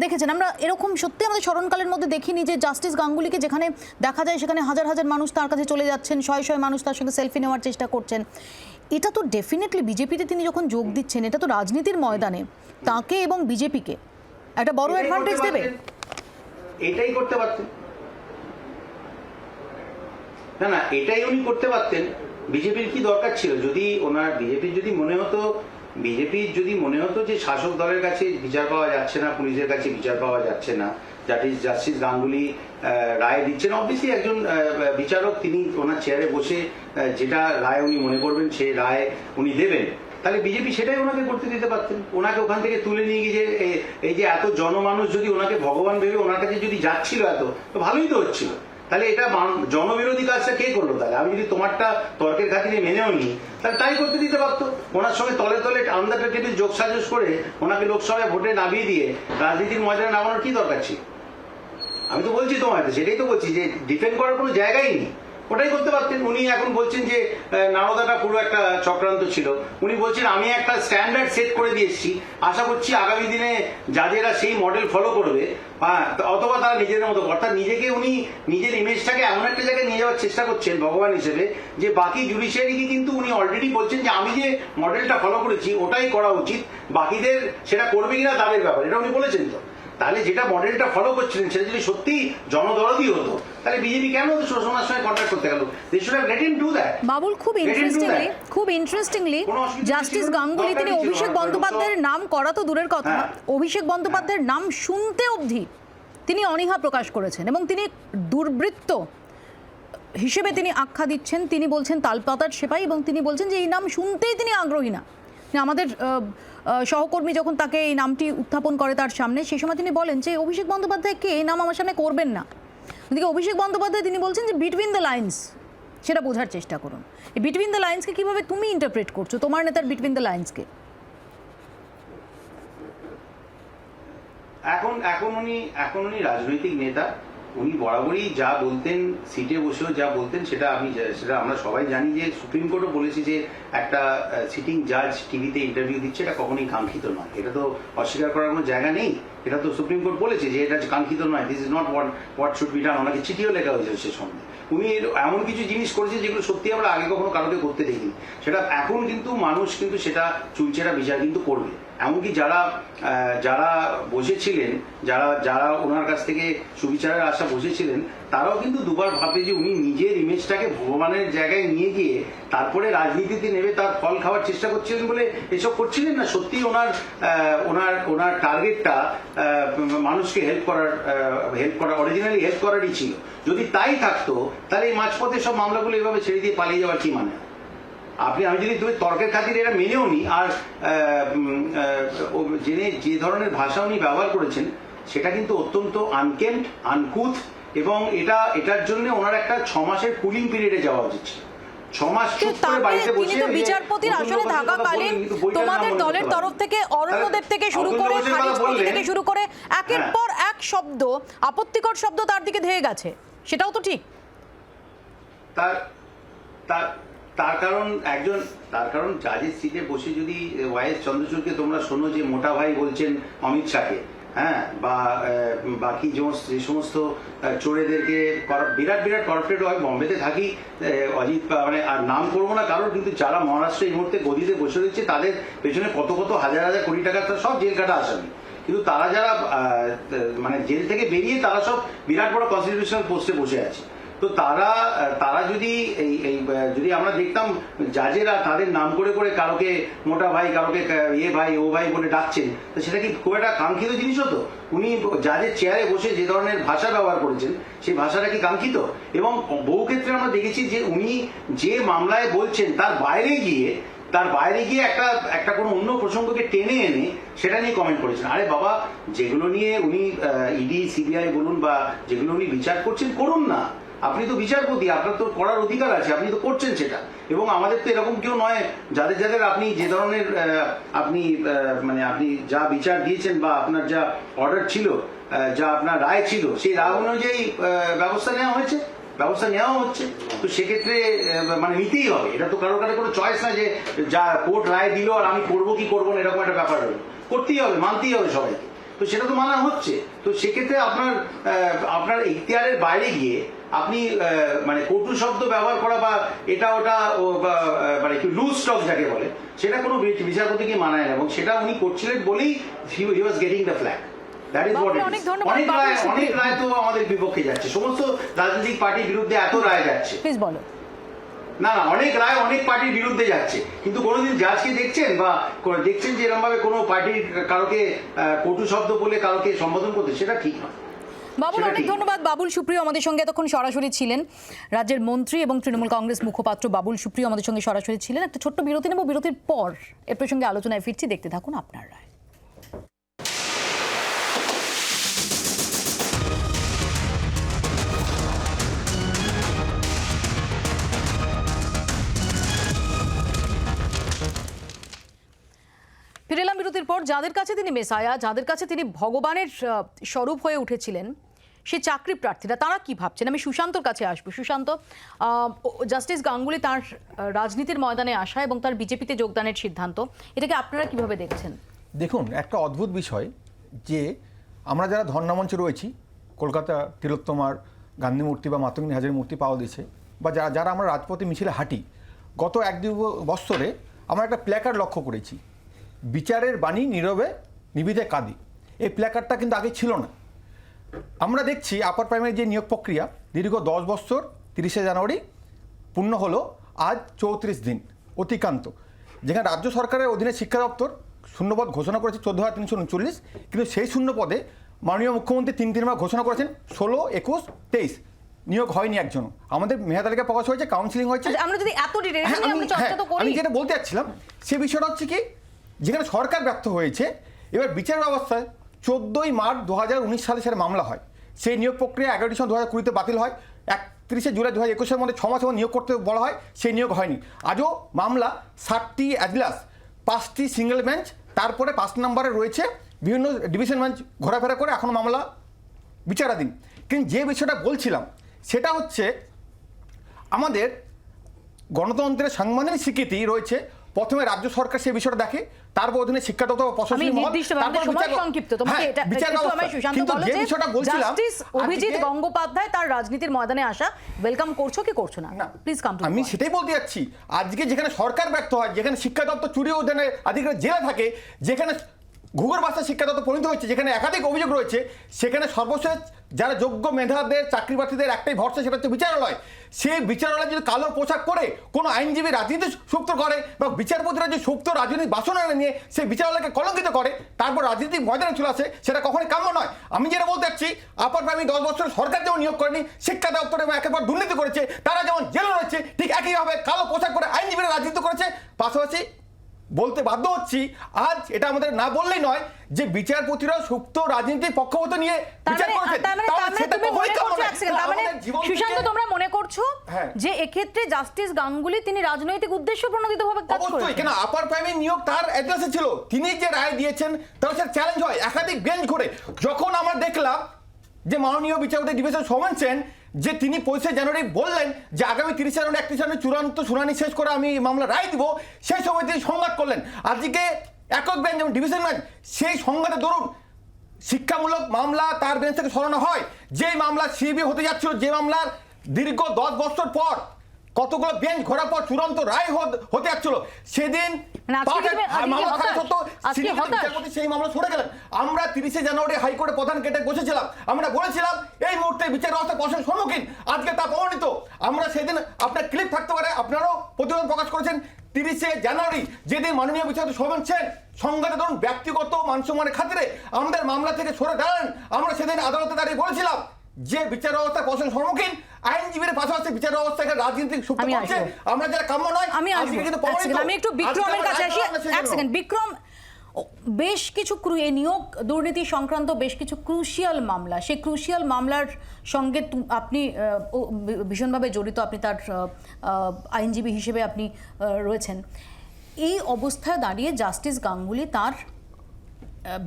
A: দেখেছেন। আমরা এরকম সত্যি আমাদের স্মরণকালের মধ্যে দেখিনি যে জাস্টিস গাঙ্গুলিকে যেখানে দেখা যায় সেখানে হাজার হাজার মানুষ তার কাছে চলে যাচ্ছেন, শয়ে শয়ে মানুষ তার সঙ্গে সেলফি নেওয়ার চেষ্টা করছেন। এটা তো ডেফিনেটলি বিজেপিতে তিনি যখন যোগ দিচ্ছেন, এটা তো রাজনীতির ময়দানে তাকে এবং বিজেপিকে একটা বড় অ্যাডভান্টেজ দেবে।
M: এটাই করতে পারতেন, না এটাই উনি করতে পারতেন। বিজেপির কি দরকার ছিল? যদি ওনার বিজেপির যদি মনে হতো যে শাসক দলের কাছে বিচার পাওয়া যাচ্ছে না, পুলিশের কাছে বিচার পাওয়া যাচ্ছে না, জাস্টিস গাঙ্গুলি রায় দিচ্ছেন, অবভিয়াসলি একজন বিচারক তিনি ওনার চেয়ারে বসে যেটা রায় উনি মনে করবেন সেই রায় উনি দেবেন, তাহলে বিজেপি সেটাই ওনাকে করতে দিতে পারতেন। ওনাকে ওখান থেকে তুলে নিয়ে গিয়ে এই যে এত জনমানুষ যদি ওনাকে ভগবান ভেবে ওনার কাছে যদি যাচ্ছিল এত, তো ভালোই তো হচ্ছিল। তাহলে এটা জনবিরোধী কাজটা কে করলো? তাহলে আমি যদি তোমারটা তর্কের খাতিরে মেনেও নিই, তাহলে তাই করতে দিতে পারতো। ওনার সঙ্গে তলে তলে আন্দার টেবিল যোগসাজস করে ওনাকে লোকসভায় ভোটে নামিয়ে দিয়ে রাজনীতির ময়দানে নামানোর কি দরকার ছিল? আমি তো বলছি তোমাকে, সেটাই তো বলছি যে ডিফেন্ড করার কোনো জায়গাই নেই, ওটাই করতে পারতেন। উনি এখন বলছেন যে নারদাটা পুরো একটা চক্রান্ত ছিল। উনি বলছেন আমি একটা স্ট্যান্ডার্ড সেট করে দিয়েছি, আশা করছি আগামী দিনে যাদেরা সেই মডেল ফলো করবে, অথবা তারা নিজেদের মতো, অর্থাৎ নিজেকে উনি নিজের ইমেজটাকে এমন একটা জায়গায় নিয়ে যাওয়ার চেষ্টা করছেন ভগবান হিসেবে, যে বাকি জুডিশিয়ারিকে কিন্তু উনি অলরেডি বলছেন যে আমি যে মডেলটা ফলো করেছি ওটাই করা উচিত, বাকিদের সেটা করবে কিনা তাদের ব্যাপার, এটা উনি বলেছেন। তো তাহলে যেটা মডেলটা ফলো করছিলেন সেটা যদি সত্যি জনদরদি হতো, তাহলে বিজেপি কেন সোনার সঙ্গে কন্ট্যাক্ট করতে গেল? They should have let him do that.
A: Babul, খুব ইন্টারেস্টিংলি জাস্টিস গাঙ্গুলি তিনি অভিষেক বন্দ্যোপাধ্যায়ের নাম করা তো দূরের কথা, অভিষেক বন্দ্যোপাধ্যায়ের নাম শুনতে অবধি তিনি অনীহা প্রকাশ করেছেন, এবং তিনি দুর্বৃত্ত হিসেবে তিনি আখ্যা দিচ্ছেন। তিনি বলছেন তালপাতার সেপাই, এবং তিনি বলছেন যে এই নাম শুনতেই তিনি আগ্রহী না। আমাদের সহকর্মী যখন তাকে এই নামটি উত্থাপন করে তার সামনে, সেই সময় তিনি বলেন যে অভিষেক বন্দ্যোপাধ্যায়কে এই নাম আমার সামনে করবেন না। ওদিকে অভিষেক বন্দ্যোপাধ্যায় তিনি বলছেন যে বিটুইন দ্য লাইন্স, সেটা বোঝার চেষ্টা করুন। এই বিটুইন দ্য লাইন্সকে কিভাবে তুমি ইন্টারপ্রেট করছো, তোমার নেতার বিটুইন দ্য লাইন্সকে?
M: এখন উনি রাজনৈতিক নেতা, উনি বরাবরই যা বলতেন, সিটে বসেও যা বলতেন, সেটা আমরা সবাই জানি যে সুপ্রিম কোর্টও বলেছে যে একটা সিটিং জাজ টিভিতে ইন্টারভিউ দিচ্ছে, এটা কখনোই কাঙ্ক্ষিত নয়। এটা তো অস্বীকার করার কোনো জায়গা নেই, এটা তো সুপ্রিম কোর্ট বলেছে যে এটা কাঙ্ক্ষিত নয়, this is not what should be done. ওনাকে চিঠিও লেখা হয়েছে সে সঙ্গে। উনি এমন কিছু জিনিস করেছে যেগুলো সত্যি আমরা আগে কখনো কারোকে করতে দেখিনি, সেটা এখন কিন্তু মানুষ কিন্তু সেটা চুলচেরা বিচার কিন্তু করবে। এমনকি যারা বসেছিলেন, যারা ওনার কাছ থেকে সুবিচারের আশা বসেছিলেন, তারাও কিন্তু দুবার ভাবে যে উনি নিজের ইমেজটাকে ভগবানের জায়গায় নিয়ে গিয়ে তারপরে রাজনীতিতে নেবে তার ফল খাওয়ার চেষ্টা করছিলেন বলে এসব করছিলেন না। সত্যি ওনার টার্গেটটা মানুষকে হেল্প করা অরিজিনালি হেল্প করারই ছিল। যদি তাই থাকতো তাহলে এই মাঝপথে সব মামলাগুলো এভাবে ছেড়ে দিয়ে পালিয়ে যাওয়ার কি মানে? আমি যদি তুমি তর্কের খাতিরে এটা মেনেও নি, আর যে ধরনের ভাষা উনি ব্যবহার করেছেন সেটা কিন্তু অত্যন্ত আনকেন্ট, আনকুথ, এবং এটার জন্য ওনার একটা 6 মাসের কুলিং পিরিয়ডে যাওয়া উচিত ছিল। 6 মাস
A: বিচারপতির আসলে থাকাকালীন তোমাদের দলের তরফ থেকে অরণ্যদেব থেকে শুরু করে খারিজপতি থেকে শুরু করে একের পর এক শব্দ, আপত্তিকর শব্দ তার দিকে ধেয়ে গেছে, সেটাও তো ঠিক।
M: তার কারণ জাজের সিটে বসে যদি ওয়াইএস চন্দ্রচূড়কে তোমরা শোনো যে মোটা ভাই বলছেন অমিত শাহকে, হ্যাঁ, বা বাকি যে সমস্ত চোরেদেরকে বিরাট কর্পোরেট হয়, বম্বেতে থাকি, অজিত মানে আর নাম করবো না কারোর, কিন্তু যারা মহারাষ্ট্রে এই মুহূর্তে গদিতে বসে রয়েছে তাদের পেছনে কত হাজার কোটি টাকা সব জেল কাটা আসামি, কিন্তু তারা যারা মানে জেল থেকে বেরিয়ে তারা সব বিরাট বড় কনস্টিটিউশনাল পোস্টে বসে আছে। তো তারা যদি যদি আমরা দেখতাম জাজেরা তাদের নাম করে কারোকে মোটা ভাই, কারোকে ভাই ও ভাই বলে ডাকছেন, তো সেটা কি খুব একটা কাঙ্ক্ষিত জিনিস হতো? উনি জাজের চেয়ারে বসে যে ধরনের ভাষা ব্যবহার করেছেন সেই ভাষাটা কি কাঙ্ক্ষিত? এবং বহু ক্ষেত্রে আমরা দেখেছি যে উনি যে মামলায় বলছেন তার বাইরে গিয়ে একটা কোনো অন্য প্রসঙ্গকে টেনে এনে সেটা নিয়ে কমেন্ট করেছেন। আরে বাবা, যেগুলো নিয়ে উনি ইডি সিবিআই বলুন বা যেগুলো উনি বিচার করছেন করুন না, আপনি তো বিচারপতি, আপনার তো করার অধিকার আছে, আপনি তো করছেন সেটা। এবং আমাদের তো এরকম কেউ নয় যাদের যাদের আপনি যে ধরনের আপনি মানে আপনি যা বিচার দিয়েছেন বা আপনার যা অর্ডার ছিল, যা আপনার রায় ছিল, সেই রায় অনুযায়ী ব্যবস্থা নেওয়া হয়েছে, ব্যবস্থা নেওয়া হচ্ছে। তো সেক্ষেত্রে মানে নিতেই হবে, এটা তো কারোর কাছে কোনো চয়েস না যে যা কোর্ট রায় দিল আর আমি করবো কি করবো না এরকম একটা ব্যাপার হলো, করতেই হবে, মানতেই হবে সবাইকে। তো সেটা তো মানা হচ্ছে। তো সেক্ষেত্রে আপনার ইখতিয়ারের বাইরে গিয়ে আপনি মানে কটু শব্দ ব্যবহার করা বা এটা ওটা মানে কি লুজ স্টক যাকে বলে, সেটা কোনো বিচারপতিকে মানায় না, এবং সেটা উনি করছিলেন বলেই he was getting the flag. That is what it is. অনেক রায় তো আমাদের বিপক্ষে যাচ্ছে, সমস্ত রাজনৈতিক পার্টির বিরুদ্ধে এত রায় যাচ্ছে।
A: প্লিজ বলো।
M: না অনেক রায় অনেক পার্টির বিরুদ্ধে যাচ্ছে, কিন্তু কোনোদিন জাজকে দেখছেন বা দেখছেন যে এরকম ভাবে কোনো পার্টির কারোকে কটু শব্দ বলে কারোকে সম্বোধন করতে, সেটা ঠিক নয়।
A: বাবুল, অনেক ধন্যবাদ। বাবুল সুপ্রিয় আমাদের সঙ্গে এতক্ষণ সরাসরি ছিলেন, রাজ্যের মন্ত্রী এবং তৃণমূল কংগ্রেস মুখপাত্র বাবুল সুপ্রিয় আমাদের সঙ্গে সরাসরি ছিলেন। একটা ছোট্ট বিরতি নেব, বিরতির পর এ প্রসঙ্গে আলোচনায় ফিরছি, দেখতে থাকুন আপনার রায়। ফিরে এলাম বিরতির পর। যাদের কাছে তিনি মেসায়া, যাদের কাছে তিনি ভগবানের স্বরূপ হয়ে উঠেছিলেন, সে চাকরি প্রার্থীরা তারা কি ভাবছেন? আমি সুশান্তর কাছে আসবো। সুশান্ত, জাস্টিস গাঙ্গুলি তার রাজনীতির ময়দানে আসা এবং তার বিজেপিতে যোগদানের সিদ্ধান্ত, এটাকে আপনারা কিভাবে দেখছেন?
N: দেখুন, একটা অদ্ভুত বিষয় যে আমরা যারা ধর্ণামঞ্চে রয়েছি, কলকাতা তিলোত্তমার গান্ধী মূর্তি বা মাতঙ্গিনী হাজরার মূর্তি পাওয়া দিয়েছে, বা যারা আমরা রাজপথে মিছিলে হাঁটি, গত 1-2 বৎসরে আমরা একটা প্ল্যাকার্ড লক্ষ্য করেছি, বিচারের বাণী নীরবে নিবিদে কাঁদি। এই প্ল্যাকার্ডটা কিন্তু আগে ছিল না। আমরা দেখছি আপার প্রাইমারি যে নিয়োগ প্রক্রিয়া দীর্ঘ 10 বৎসর 30শে জানুয়ারি পূর্ণ হলো, আজ 34 দিন অতিক্রান্ত, যেখানে রাজ্য সরকারের অধীনে শিক্ষা দপ্তর শূন্যপদ ঘোষণা করেছে 14,339, কিন্তু সেই শূন্যপদে মাননীয় মুখ্যমন্ত্রী 3 ঘোষণা করেছেন 16, 21, 23 নিয়োগ হয়নি একজনও। আমাদের মেধা তালিকা প্রকাশ হয়েছে, কাউন্সিলিং হয়েছে।
A: আমরা যদি এত ডিটেইলস নিয়ে আমরা চর্চা তো করি,
N: আমি যেটা বলতে যাচ্ছিলাম সে বিষয়টা হচ্ছে কি, যেখানে সরকার ব্যর্থ হয়েছে, এবার বিচার ব্যবস্থায় 14ই মার্চ 2019 সালে সেটা মামলা হয়, সেই নিয়োগ প্রক্রিয়া 11 ডিসেম্বর 2020 বাতিল হয়, 31শে জুলাই 2021-এর মধ্যে 6 মাসের নিয়োগ করতে বলা হয়, সেই নিয়োগ হয়নি। আজও মামলা 60টি এজলাস, 5টি সিঙ্গেল বেঞ্চ, তারপরে 5 নম্বরে রয়েছে বিভিন্ন ডিভিশন বেঞ্চ ঘোরাফেরা করে এখনও মামলা বিচারাধীন। কিন্তু যে বিষয়টা বলছিলাম সেটা হচ্ছে আমাদের গণতন্ত্রের সাংবিধানিক স্বীকৃতি রয়েছে, প্রথমে রাজ্য সরকার সেই বিষয়টা দেখে, তারপর অধীনে শিক্ষা দপ্তর প্রশাসনিক মহল, তারপর
A: জাস্টিস অভিজিৎ গঙ্গোপাধ্যায় তার রাজনীতির ময়দানে আসা ওয়েলকাম করছো কি করছো না? Please come too.
N: আমি সেটাই বলতে যাচ্ছি, আজকে যেখানে সরকার ব্যর্থ হয়, যেখানে শিক্ষা দপ্তর চুরি অধীনে আধিকারিক জেলে থাকে, যেখানে ঘুঘুর বাস্তা শিক্ষা দপ্তর পরিণত হচ্ছে, যেখানে একাধিক অভিযোগ রয়েছে, সেখানে সর্বশেষ যারা যোগ্য মেধাদের চাকরি প্রার্থীদের একটাই ভরসা, সেটা হচ্ছে বিচারালয়। সেই বিচারালয় যদি কালো পোশাক করে কোনো আইনজীবী রাজনীতি সুপ্ত করে বা বিচারপতিরা যে সুপ্ত রাজনৈতিক বাসনা নিয়ে সেই বিচারালয়কে কলঙ্কিত করে, তারপর রাজনীতিক ময়দানে চলে আসে, সেটা কখনোই কাম্য নয়। আমি যেটা বলতে চাচ্ছি, আপার প্রাইমারি 10 বছর সরকার যেমন নিয়োগ করেনি, শিক্ষা দপ্তরে একেবারে দুর্নীতি করেছে, তারা যেমন জেলে রয়েছে, ঠিক একইভাবে কালো পোশাক করে আইনজীবীরা রাজনীতি করেছে। পাশাপাশি বলতে বাধ্য হচ্ছি, আজ এটা আমাদের না বললেই নয় যে বিচারপতিরা সুপ্ত রাজনীতির পক্ষপাত নিয়ে বিচার করেছেন।
A: সুশান্ত, তোমরা মনে করছো যে এক্ষেত্রে জাস্টিস গাঙ্গুলি তিনি রাজনৈতিক উদ্দেশ্য প্রণোদিতভাবে কাজ করেছেন?
N: কেন, আপার প্রাইমারি নিয়োগ তার অ্যাড্রেসে ছিল, তিনি যে রায় দিয়েছেন তার সাথে চ্যালেঞ্জ হয় একাধিক বেঞ্চ করে। যখন আমরা দেখলাম যে মাননীয় বিচারপতি ডিভিশন সোমেন সেন যে তিনি 25শে জানুয়ারি বললেন যে আগামী 30 জানুয়ারি 31 জানুয়ারি চূড়ান্ত শুনানি শেষ করে আমি মামলা রায় দিব, সেই সময় তিনি সংঘাত করলেন। আজকে একক বেঞ্চ যেমন ডিভিশন বেঞ্চ, সেই সংঘাতে ধরুন শিক্ষামূলক মামলা তার বেঞ্চ থেকে সরানো হয়, যেই মামলা সিবি হতে যাচ্ছিল, যে মামলার দীর্ঘ 10 বছর পর কতগুলো বেঞ্চ ঘোরার পর চূড়ান্ত রায় হতে যাচ্ছিল, সেদিন সেই মামলা সরে গেলেন। আমরা 30শে জানুয়ারি হাইকোর্টে প্রধান গেটে বসেছিলাম, আমরা বলেছিলাম এই মুহূর্তে বিচার ব্যবস্থা প্রশ্নের সম্মুখীন, আজকে তা প্রমাণিত। আমরা সেদিন আপনার ক্লিপ থাকতে পারে, আপনারাও প্রতিবেদন প্রকাশ করেছেন, 30শে জানুয়ারি যেদিন মাননীয় বিচারপতি সোমেন সেন সংঘাতে ধরুন ব্যক্তিগত মানসম্মানের খাতিরে আমাদের মামলা থেকে সরে দাঁড়ান, আমরা সেদিন আদালতে দাঁড়িয়ে বলেছিলাম যে বিচার ব্যবস্থা প্রশ্নের সম্মুখীন, আইনজীবীর পাশাপাশি বিচার ব্যবস্থাকে রাজনীতিক সুপ্ত করছে, আমরা যারা কাম্য নয়।
A: আমি একটু বিক্রমের কাছে আসি, এক সেকেন্ড। বিক্রম, বেশ কিছু এই নিয়োগ দুর্নীতি সংক্রান্ত বেশ কিছু ক্রুশিয়াল মামলা, সেই ক্রুশিয়াল মামলার সঙ্গে আপনি ভীষণভাবে জড়িত, আপনি তার আইনজীবী হিসেবে আপনি রয়েছেন। এই অবস্থায় দাঁড়িয়ে জাস্টিস গাঙ্গুলি তার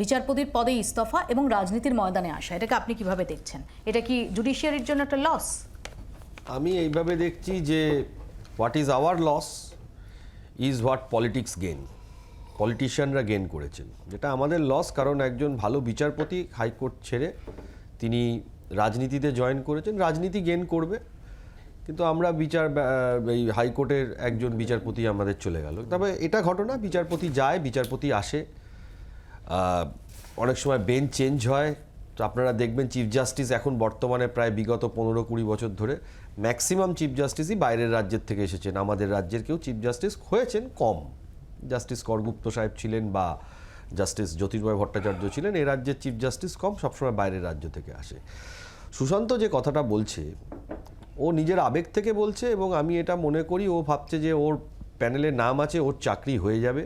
A: বিচারপতির পদে ইস্তফা এবং রাজনীতির ময়দানে আসা, এটাকে আপনি কিভাবে দেখছেন? এটা কি জুডিশিয়ারির জন্য একটা লস?
O: আমি এইভাবে দেখছি যে what is our loss is what politics gain, পলিটিশিয়ানরা গেন করেছেন, যেটা আমাদের লস। কারণ একজন ভালো বিচারপতি হাইকোর্ট ছেড়ে তিনি রাজনীতিতে জয়েন করেছেন, রাজনীতি গেন করবে, কিন্তু আমরা এই হাইকোর্টের একজন বিচারপতি আমাদের চলে গেল। তবে এটা ঘটনা, বিচারপতি যায়, বিচারপতি আসে, অনেক সময় বেঞ্চ চেঞ্জ হয়। তো আপনারা দেখবেন চিফ জাস্টিস এখন বর্তমানে প্রায় বিগত 15-20 বছর ধরে ম্যাক্সিমাম চিফ জাস্টিসই বাইরের রাজ্যের থেকে এসেছেন। আমাদের রাজ্যের কেউ চিফ জাস্টিস হয়েছেন কম, জাস্টিস করগুপ্ত সাহেব ছিলেন বা জাস্টিস জ্যোতির্ময় ভট্টাচার্য ছিলেন, এই রাজ্যের চিফ জাস্টিস কম, সবসময় বাইরের রাজ্য থেকে আসে। সুশান্ত যে কথাটা বলছে ও নিজের আবেগ থেকে বলছে, এবং আমি এটা মনে করি ও ভাবছে যে ওর প্যানেলে নাম আছে, ওর চাকরি হয়ে যাবে,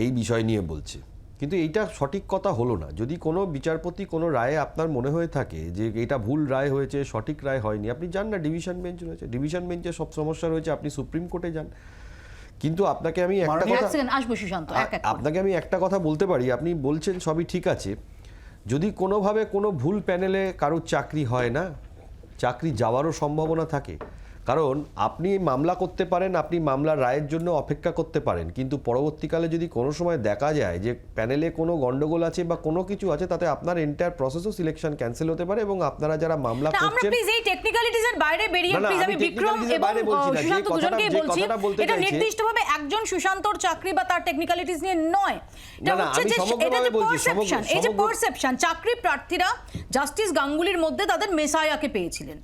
O: এই বিষয় নিয়ে বলছে। কিন্তু এইটা সঠিক কথা হলো না। যদি কোনো বিচারপতি কোনো রায়ে আপনার মনে হয়ে থাকে যে এটা ভুল রায় হয়েছে, সঠিক রায় হয়নি, আপনি যান না, ডিভিশন বেঞ্চ রয়েছে, ডিভিশন বেঞ্চে সব সমস্যা রয়েছে, আপনি সুপ্রিম কোর্টে যান। কিন্তু আপনাকে আমি একটা কথা বলতে পারি, আপনি বলছেন সবই ঠিক আছে, যদি কোনোভাবে কোনো ভুল প্যানেলে কারোর চাকরি হয় না, চাকরি যাওয়ারও সম্ভাবনা থাকে। কারণ আপনি মামলা করতে পারেন, আপনি মামলার রায়ের জন্য অপেক্ষা করতে পারেন, কিন্তু পরবর্তীকালে যদি কোনো সময় দেখা যায় যে প্যানেলে কোনো গন্ডগোল আছে বা কোনো কিছু আছে, তাতে আপনার এন্টায়ার প্রসেসও সিলেকশন ক্যান্সেল হতে পারে। এবং আপনারা যারা মামলা করছেন,
A: আমরা প্লিজ এই টেকনিক্যালিটিজের বাইরে বেরিয়ে প্লিজ, আমি বিক্রম এবং সুশান্ত দুজনকেই বলছি, এটা নির্দিষ্টভাবে একজন সুশান্তর চাকরি বা তার টেকনিক্যালিটিস নিয়ে নয়, এটা হচ্ছে যে এটা যে পারসেপশন, এই যে পারসেপশন, চাকরি প্রার্থীরা জাস্টিস গাঙ্গুলির মধ্যে তাদের মেসায়াকে পেয়েছিলেন,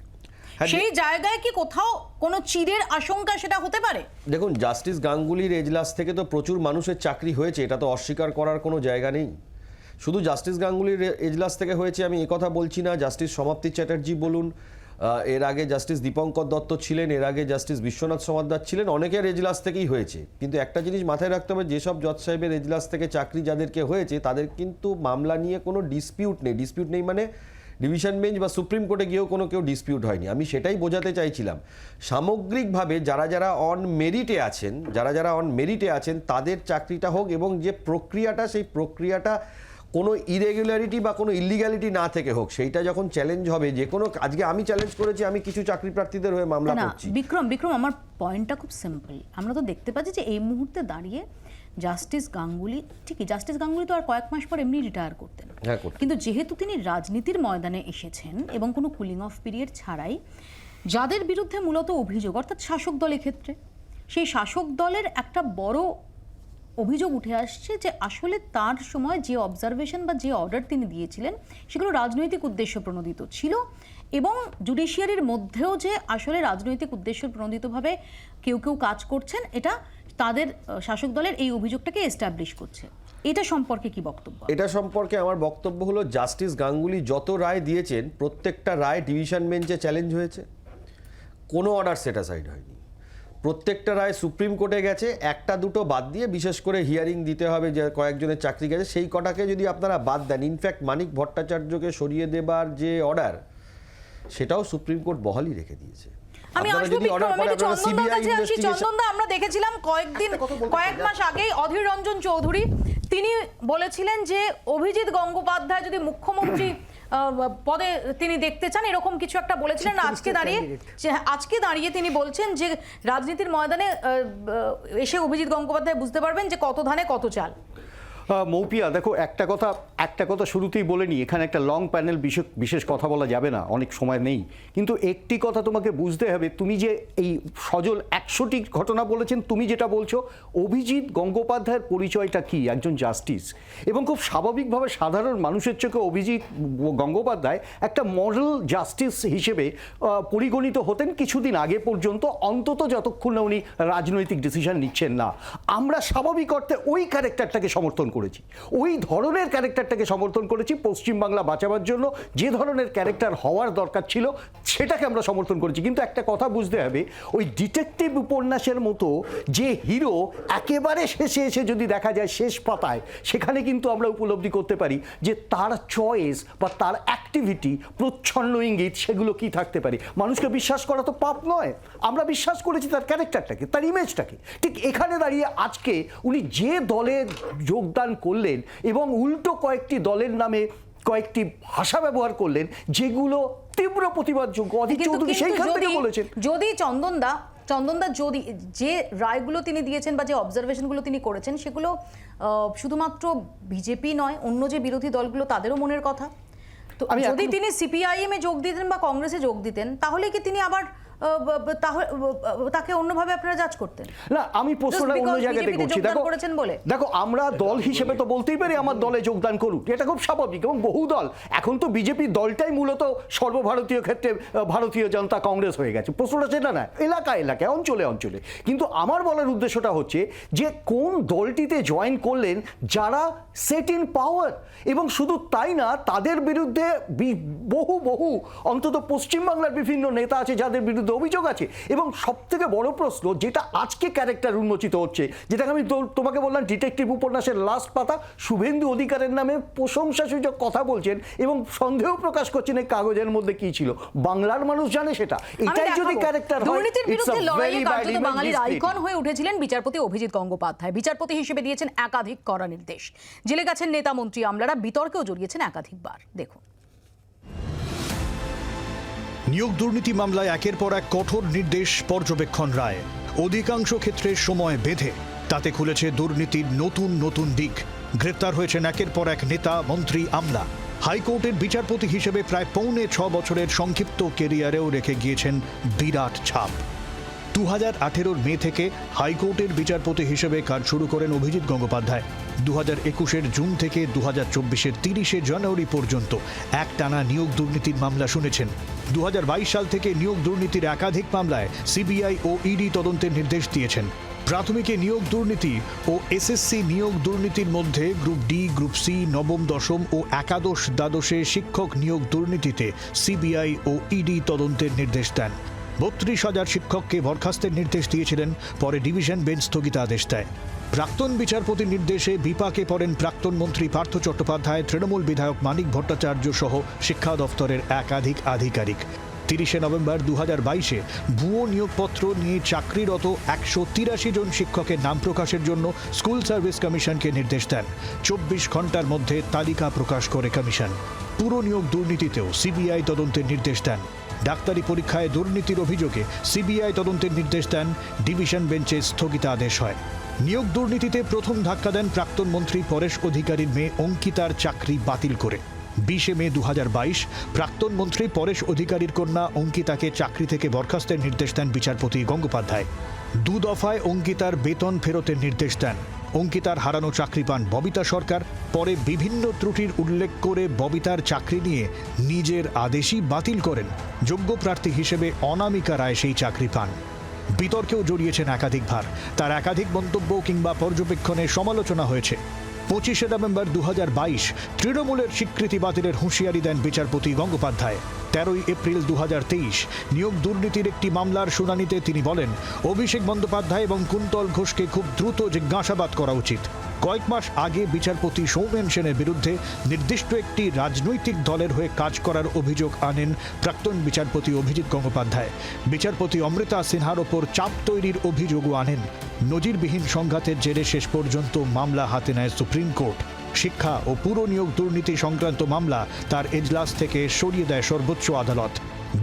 A: সেই জায়গায় কি কোথাও কোনো চিরের আশঙ্কা সেটা হতে পারে?
O: দেখুন, জাস্টিস গাঙ্গুলির এজলাস থেকে তো প্রচুর মানুষের চাকরি হয়েছে, এটা তো অস্বীকার করার কোনো জায়গা নেই। শুধু জাস্টিস গাঙ্গুলির এজলাস থেকে হয়েছে আমি কথা বলছি না, জাস্টিস সমাপ্তি চ্যাটার্জি বলুন, এর আগে জাস্টিস দীপঙ্কর দত্ত ছিলেন, এর আগে জাস্টিস বিশ্বনাথ সমাদ্দার ছিলেন, অনেকের এজলাস থেকেই হয়েছে। কিন্তু একটা জিনিস মাথায় রাখতে হবে, যেসব জজ সাহেবের এজলাস থেকে চাকরি যাদেরকে হয়েছে তাদের কিন্তু মামলা নিয়ে কোনো ডিসপিউট নেই, মানে ডিভিশন বেঞ্চ বা সুপ্রিম কোর্টে গিয়েও কেউ ডিসপিউট হয়নি। আমি সেটাই বোঝাতে চাইছিলাম। সামগ্রিকভাবে যারা অন মেরিটে আছেন তাদের চাকরিটা হোক, এবং যে প্রক্রিয়াটা, সেই প্রক্রিয়াটা কোনো ইরেগুলারিটি বা কোনো ইলিগ্যালিটি না থেকে হোক, সেইটা যখন চ্যালেঞ্জ হবে, যে কোনো, আজকে আমি চ্যালেঞ্জ করেছি, আমি কিছু চাকরি প্রার্থীদের হয়ে মামলা করছি।
A: বিক্রম, আমার পয়েন্টটা খুব সিম্পল। আমরা তো দেখতে পাচ্ছি যে এই মুহূর্তে দাঁড়িয়ে জাস্টিস গাঙ্গুলি, ঠিকই জাস্টিস গাঙ্গুলি তো আর কয়েক মাস পর এমনি রিটায়ার করতেন, কিন্তু যেহেতু তিনি রাজনীতির ময়দানে এসেছেন এবং কোনো কুলিং অফ পিরিয়ড ছাড়াই, যাদের বিরুদ্ধে মূলত অভিযোগ, অর্থাৎ শাসক দলের ক্ষেত্রে, সেই শাসক দলের একটা বড় অভিযোগ উঠে আসছে যে আসলে তার সময় যে অবজারভেশন বা যে অর্ডার তিনি দিয়েছিলেন সেগুলো রাজনৈতিক উদ্দেশ্য প্রণোদিত ছিল, এবং জুডিশিয়ারির মধ্যেও যে আসলে রাজনৈতিক উদ্দেশ্য প্রণোদিতভাবে কেউ কাজ করছেন, এটা তাদের শাসক দলের এই অভিযোগটাকে এস্টাবলিশ করছে। এটা সম্পর্কে কি বক্তব্য?
O: এটা সম্পর্কে আমার বক্তব্য হলো, জাস্টিস গাঙ্গুলি যত রায় দিয়েছেন প্রত্যেকটা রায় ডিভিশন বেঞ্চে চ্যালেঞ্জ হয়েছে, কোনো অর্ডার সেটাসাইড হয়নি। প্রত্যেকটা রায় সুপ্রিম কোর্টে গেছে, একটা দুটো বাদ দিয়ে, বিশেষ করে হিয়ারিং দিতে হবে যে কয়েকজনের চাকরি গেছে, সেই কটাকে যদি আপনারা বাদ দেন, ইনফ্যাক্ট মানিক ভট্টাচার্যকে সরিয়ে দেবার যে অর্ডার, সেটাও সুপ্রিম কোর্ট বহালই রেখে দিয়েছে।
A: আমি চন্দনদা, আমরা দেখেছিলাম কয়েক মাস আগেই অধীর রঞ্জন চৌধুরী তিনি বলেছিলেন যে অভিজিৎ গঙ্গোপাধ্যায় যদি মুখ্যমন্ত্রী পদে তিনি দেখতে চান, এরকম কিছু একটা বলেছিলেন। আজকে দাঁড়িয়ে তিনি বলছেন যে রাজনীতির ময়দানে এসে অভিজিৎ গঙ্গোপাধ্যায় বুঝতে পারবেন যে কত ধানে কত চাল।
P: মৌপিয়া, দেখো, একটা কথা শুরুতেই বলে নি, এখানে একটা লং প্যানেল বিশেষ কথা বলা যাবে না, অনেক সময় নেই, কিন্তু একটি কথা তোমাকে বুঝতে হবে, তুমি যে এই সজল 100টি ঘটনা বলেছেন, তুমি যেটা বলছো অভিজিৎ গঙ্গোপাধ্যায়ের পরিচয়টা কি, একজন জাস্টিস, এবং খুব স্বাভাবিকভাবে সাধারণ মানুষের চোখে অভিজিৎ গঙ্গোপাধ্যায় একটা মডেল জাস্টিস হিসেবে পরিগণিত হতেন কিছুদিন আগে পর্যন্ত, অন্তত যতক্ষণ না উনি রাজনৈতিক ডিসিশন নিচ্ছেন না। আমরা স্বাভাবিক অর্থে ওই ক্যারেক্টারটাকে সমর্থন করেছি, ওই ধরনের ক্যারেক্টারটাকে সমর্থন করেছি। পশ্চিমবাংলা বাঁচাবার জন্য যে ধরনের ক্যারেক্টার হওয়ার দরকার ছিল সেটাকে আমরা সমর্থন করেছি। কিন্তু একটা কথা বুঝতে হবে, ওই ডিটেকটিভ উপন্যাসের মতো যে হিরো একেবারে শেষে এসে যদি দেখা যায় শেষ পাতায়, সেখানে কিন্তু আমরা উপলব্ধি করতে পারি যে তার চয়েস বা তার অ্যাক্টিভিটি, প্রচ্ছন্ন ইঙ্গিত, সেগুলো কি থাকতে পারে। মানুষকে বিশ্বাস করা তো পাপ নয়, আমরা বিশ্বাস করেছি তার ক্যারেক্টারটাকে, তার ইমেজটাকে। ঠিক এখানে দাঁড়িয়ে আজকে উনি যে দলে যোগদান করলেন এবং উল্টো কয়েকটি দলের নামে কয়েকটি ভাষা ব্যবহার করলেন যেগুলো তীব্র প্রতিবাদযোগ্য। অধীর চৌধুরী সেইখান থেকে বলেছেন,
A: যদি চন্দনদা যদি যে রায়গুলো তিনি দিয়েছেন বা যে অবজারভেশনগুলো তিনি করেছেন সেগুলো শুধুমাত্র বিজেপি নয়, অন্য যে বিরোধী দলগুলো তাদেরও মনের কথা। তো যদি তিনি সিপিআইএম এ যোগ দিতেন বা কংগ্রেসে যোগ দিতেন, তাহলে কি তিনি আবার তাকে অন্যভাবে আপনারা জাজ করতেন?
P: না, আমি প্রশ্নটা অন্য জায়গাতে করছি। দেখো আমরা দল হিসেবে তো বলতেই পারি আমার দলে যোগদান করুক, এটা খুব স্বাভাবিক। এবং বহু দল, এখন তো বিজেপি দলটাই মূলত সর্বভারতীয় ক্ষেত্রে ভারতীয় জনতা কংগ্রেস হয়ে গেছে। প্রশ্নটা সেটা না, এলাকায় এলাকায়, অঞ্চলে অঞ্চলে। কিন্তু আমার বলার উদ্দেশ্যটা হচ্ছে যে কোন দলটিতে জয়েন করলেন যারা সেট ইন পাওয়ার, এবং শুধু তাই না, তাদের বিরুদ্ধে বহু অন্তত পশ্চিমবাংলার বিভিন্ন নেতা আছে যাদের বিরুদ্ধে অভিযোগ আছে। এবং সবথেকে বড় প্রশ্ন যেটা আজকে ক্যারেক্টার উন্মোচিত হচ্ছে, যেটাকে আমি তোমাকে বললাম ডিটেকটিভ উপন্যাসের লাস্ট পাতা, শুভেন্দু অধিকারের নামে প্রশংসাসূচক কথা বলছেন এবং সন্দেহ প্রকাশ করছেন এই কাগজের মধ্যে কি ছিল। বাংলার মানুষ জানে সেটা। এটাই যদি ক্যারেক্টার হয়,
A: দুর্নীতির বিরুদ্ধে লড়াইয়ে কার্যত বাঙালির আইকন হয়ে উঠেছিলেন বিচারপতি অভিজিৎ গঙ্গোপাধ্যায়। বিচারপতি হিসেবে দিয়েছেন একাধিক কড়া নির্দেশ, জেলে গেছেন নেতা মন্ত্রী আমলারা, বিতর্কেও জড়িয়েছেন একাধিকবার। দেখুন,
B: নিয়োগ দুর্নীতি মামলায় একের পর এক কঠোর নির্দেশ, পর্যবেক্ষণ রায়, অধিকাংশ ক্ষেত্রে সময় বেঁধে। তাতে খুলেছে দুর্নীতির নতুন দিক। গ্রেপ্তার হয়েছেন একের পর এক নেতা, মন্ত্রী, আমলা। হাইকোর্টের বিচারপতি হিসেবে প্রায় 6.25 বছরের সংক্ষিপ্ত কেরিয়ারেও রেখে গিয়েছেন বিরাট ছাপ। 2018 মে থেকে হাইকোর্টের বিচারপতি হিসেবে কাজ শুরু করেন অভিজিৎ গঙ্গোপাধ্যায়। 2021 জুন থেকে 2024 30 জানুয়ারি পর্যন্ত একটানা নিয়োগ দুর্নীতির মামলা শুনেছেন। 2022 সাল থেকে নিয়োগ দুর্নীতির একাধিক মামলায় সিবিআই ও ইডি তদন্তের নির্দেশ দিয়েছেন। প্রাথমিকে নিয়োগ দুর্নীতি ও এসএসসি নিয়োগ দুর্নীতির মধ্যে গ্রুপ ডি, গ্রুপ সি, নবম, দশম ও একাদশ দ্বাদশে শিক্ষক নিয়োগ দুর্নীতিতে সিবিআই ও ইডি তদন্তের নির্দেশ দেন। 32,000 শিক্ষককে বরখাস্তের নির্দেশ দিয়েছিলেন, পরে ডিভিশন বেঞ্চ স্থগিতাদেশ দেয়। প্রাক্তন বিচারপতির নির্দেশে বিপাকে পড়েন প্রাক্তন মন্ত্রী পার্থ চট্টোপাধ্যায়, তৃণমূল বিধায়ক মানিক ভট্টাচার্য সহ শিক্ষা দফতরের একাধিক আধিকারিক। 30 নভেম্বর 2022 ভুয়ো নিয়োগপত্র নিয়ে চাকরিরত 183 জন শিক্ষকের নাম প্রকাশের জন্য স্কুল সার্ভিস কমিশনকে নির্দেশ দেন। 24 ঘন্টার মধ্যে তালিকা প্রকাশ করে কমিশন। পুরো নিয়োগ দুর্নীতিতেও সিবিআই তদন্তের নির্দেশ দেন। ডাক্তারি পরীক্ষায় দুর্নীতির অভিযোগে সিবিআই তদন্তের নির্দেশ দেন, ডিভিশন বেঞ্চে স্থগিতাদেশ হয়। নিয়োগ দুর্নীতিতে প্রথম ধাক্কা দেন প্রাক্তন মন্ত্রী পরেশ অধিকারীর মেয়ে অঙ্কিতার চাকরি বাতিল করে। 20 মে 2022 প্রাক্তন মন্ত্রী পরেশ অধিকারীর কন্যা অঙ্কিতাকে চাকরি থেকে বরখাস্তের নির্দেশ দেন বিচারপতি গঙ্গোপাধ্যায়। 2 দফায় অঙ্কিতার বেতন ফেরতের নির্দেশ দেন। অঙ্কিতার হারানো চাকরি পান ববিতা সরকার। পরে বিভিন্ন ত্রুটির উল্লেখ করে ববিতার চাকরি নিয়ে নিজের আদেশই বাতিল করেন। যোগ্য প্রার্থী হিসেবে অনামিকা রায় সেই চাকরি পান। বিতর্কেও জড়িয়েছেন একাধিকবার। তার একাধিক মন্তব্য কিংবা পর্যবেক্ষণে সমালোচনা হয়েছে। 25 নভেম্বর 2022 তৃণমূলের স্বীকৃতি বাতিলের হুঁশিয়ারি দেন বিচারপতি গঙ্গোপাধ্যায়। 13 এপ্রিল 2023 নিয়োগ দুর্নীতির একটি মামলার শুনানিতে তিনি বলেন, অভিষেক বন্দ্যোপাধ্যায় এবং কুন্তল ঘোষকে খুব দ্রুত জিজ্ঞাসাবাদ করা উচিত। কয়েক মাস আগে বিচারপতি সৌমেন সেনের বিরুদ্ধে নির্দিষ্ট একটি রাজনৈতিক দলের হয়ে কাজ করার অভিযোগ আনেন প্রাক্তন বিচারপতি অভিজিৎ গঙ্গোপাধ্যায়। বিচারপতি অমৃতা সিনহার ওপর চাপ তৈরির অভিযোগও আনেন। নজিরবিহীন সংঘাতের জেরে শেষ পর্যন্ত মামলা হাতে নেয় সুপ্রিম কোর্ট। শিক্ষা ও পুর নিয়োগ দুর্নীতি সংক্রান্ত মামলা তার এজলাস থেকে সরিয়ে দেয় সর্বোচ্চ আদালত।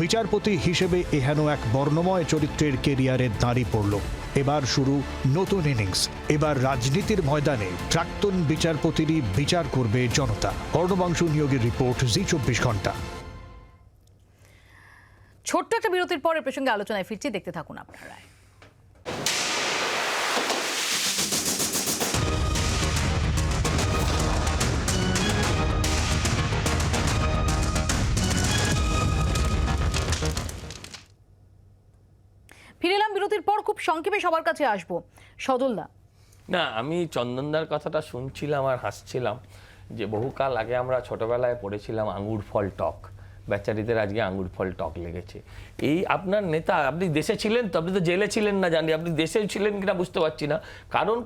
B: বিচারপতি হিসেবে এহেন এক বর্ণময় চরিত্রের কেরিয়ারে দাঁড়িয়ে পড়ল। এবার শুরু নতুন ইনিংস। এবার রাজনীতির ময়দানে প্রাক্তন বিচারপতিরই বিচার করবে জনতা। অর্ণবাংশু নিয়োগের রিপোর্ট, জি 24 ঘন্টা।
A: ছোট্ট একটা বিরতির পরে প্রসঙ্গে আলোচনায় ফিরছি, দেখতে থাকুন আপনারা। ফিরে এলাম বিরতির পর। খুব সংক্ষেপে সবার কাছে আসবো। সজলদা,
K: না, আমি চন্দনদার কথাটা শুনছিলাম আর হাসছিলাম যে বহুকাল আগে আমরা ছোটবেলায় পড়েছিলাম আঙ্গুর ফল টক, বেচারিদের আজকে আঙ্গুর ফল টক লেগেছে। এই আপনার নেতা, আপনি দেশে ছিলেন তো, আপনি তো জেলে ছিলেন না জানি, আপনি দেশে ছিলেন কিনা বুঝতে পারছি না, কারণ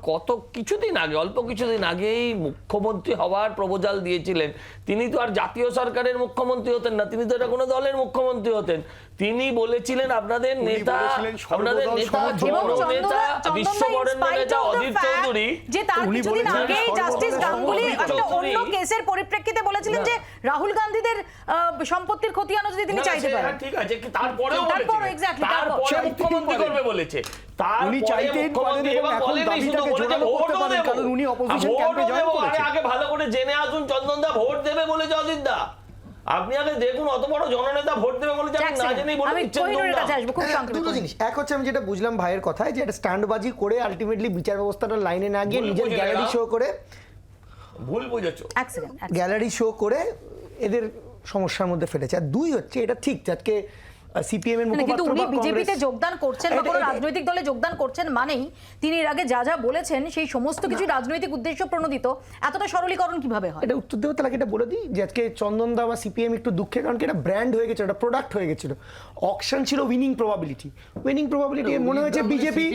K: কিছুদিন আগে, অল্প কিছুদিন আগেই মুখ্যমন্ত্রী হওয়ার প্রপোজাল দিয়েছিলেন। তিনি তো আর জাতীয় সরকারের মুখ্যমন্ত্রী হতেন না, তিনি তো এটা কোনো দলের মুখ্যমন্ত্রী হতেন। তিনি বলেছিলেন আপনাদের নেতা বিশ্ববরেণ্য নেতা অধীর চৌধুরী,
A: যে তার কিছুদিন আগেই জাস্টিস গাঙ্গুলি একটা অন্য কেসের পরিপ্রেক্ষিতে বলেছিলেন যে রাহুল গান্ধীদের সম্পত্তির খতিয়ান যদি তিনি চাইতে পারেন।
K: ঠিক আছে, তারপরেও মুখ্যমন্ত্রী করবে বলেছে। আগে ভালো করে জেনে আসুন, চন্দনদা ভোট দেবে বলেছে অজিতদা। আপনি আগে দেখুন, অত বড় জননেতা ভোট দেবে বলেছে, আপনি না জেনেই বলে দিচ্ছেন।
J: দুটো জিনিস, এক হচ্ছে আমি যেটা বুঝলাম ভাইয়ের কথায়, যে একটা স্ট্যান্ডবাজি করে আলটিমেটলি বিচার ব্যবস্থাটার লাইনে না গিয়ে নিজের গ্যালারি শো করে,
K: ভুল বুঝেছো,
J: গ্যালারি শো করে এদের সমস্যার মধ্যে ফেলেছে। আর দুই হচ্ছে, এটা ঠিক আজকে সিপিএম এর
A: কিন্তু উনি
J: মুখপাত্র
A: বিজেপিতে যোগদান করছেন বা কোনো রাজনৈতিক দলে যোগদান করছেন মানেই তিনি এর আগে যা যা বলেছেন সেই সমস্ত কিছু রাজনৈতিক উদ্দেশ্য প্রণোদিত। এতটা সরলীকরণ কিভাবে হয়?
J: এটা উত্তর দেবো, তাহলে এটা বলে দিই যে আজকে চন্দনদা বা সিপিএম একটু দুঃখের, কারণ কি এটা ব্র্যান্ড হয়ে গেছিল, এটা প্রোডাক্ট হয়ে গেছিল। অকশন ছিল উইনিং প্রবাবিলিটি, মনে হয়েছে বিজেপি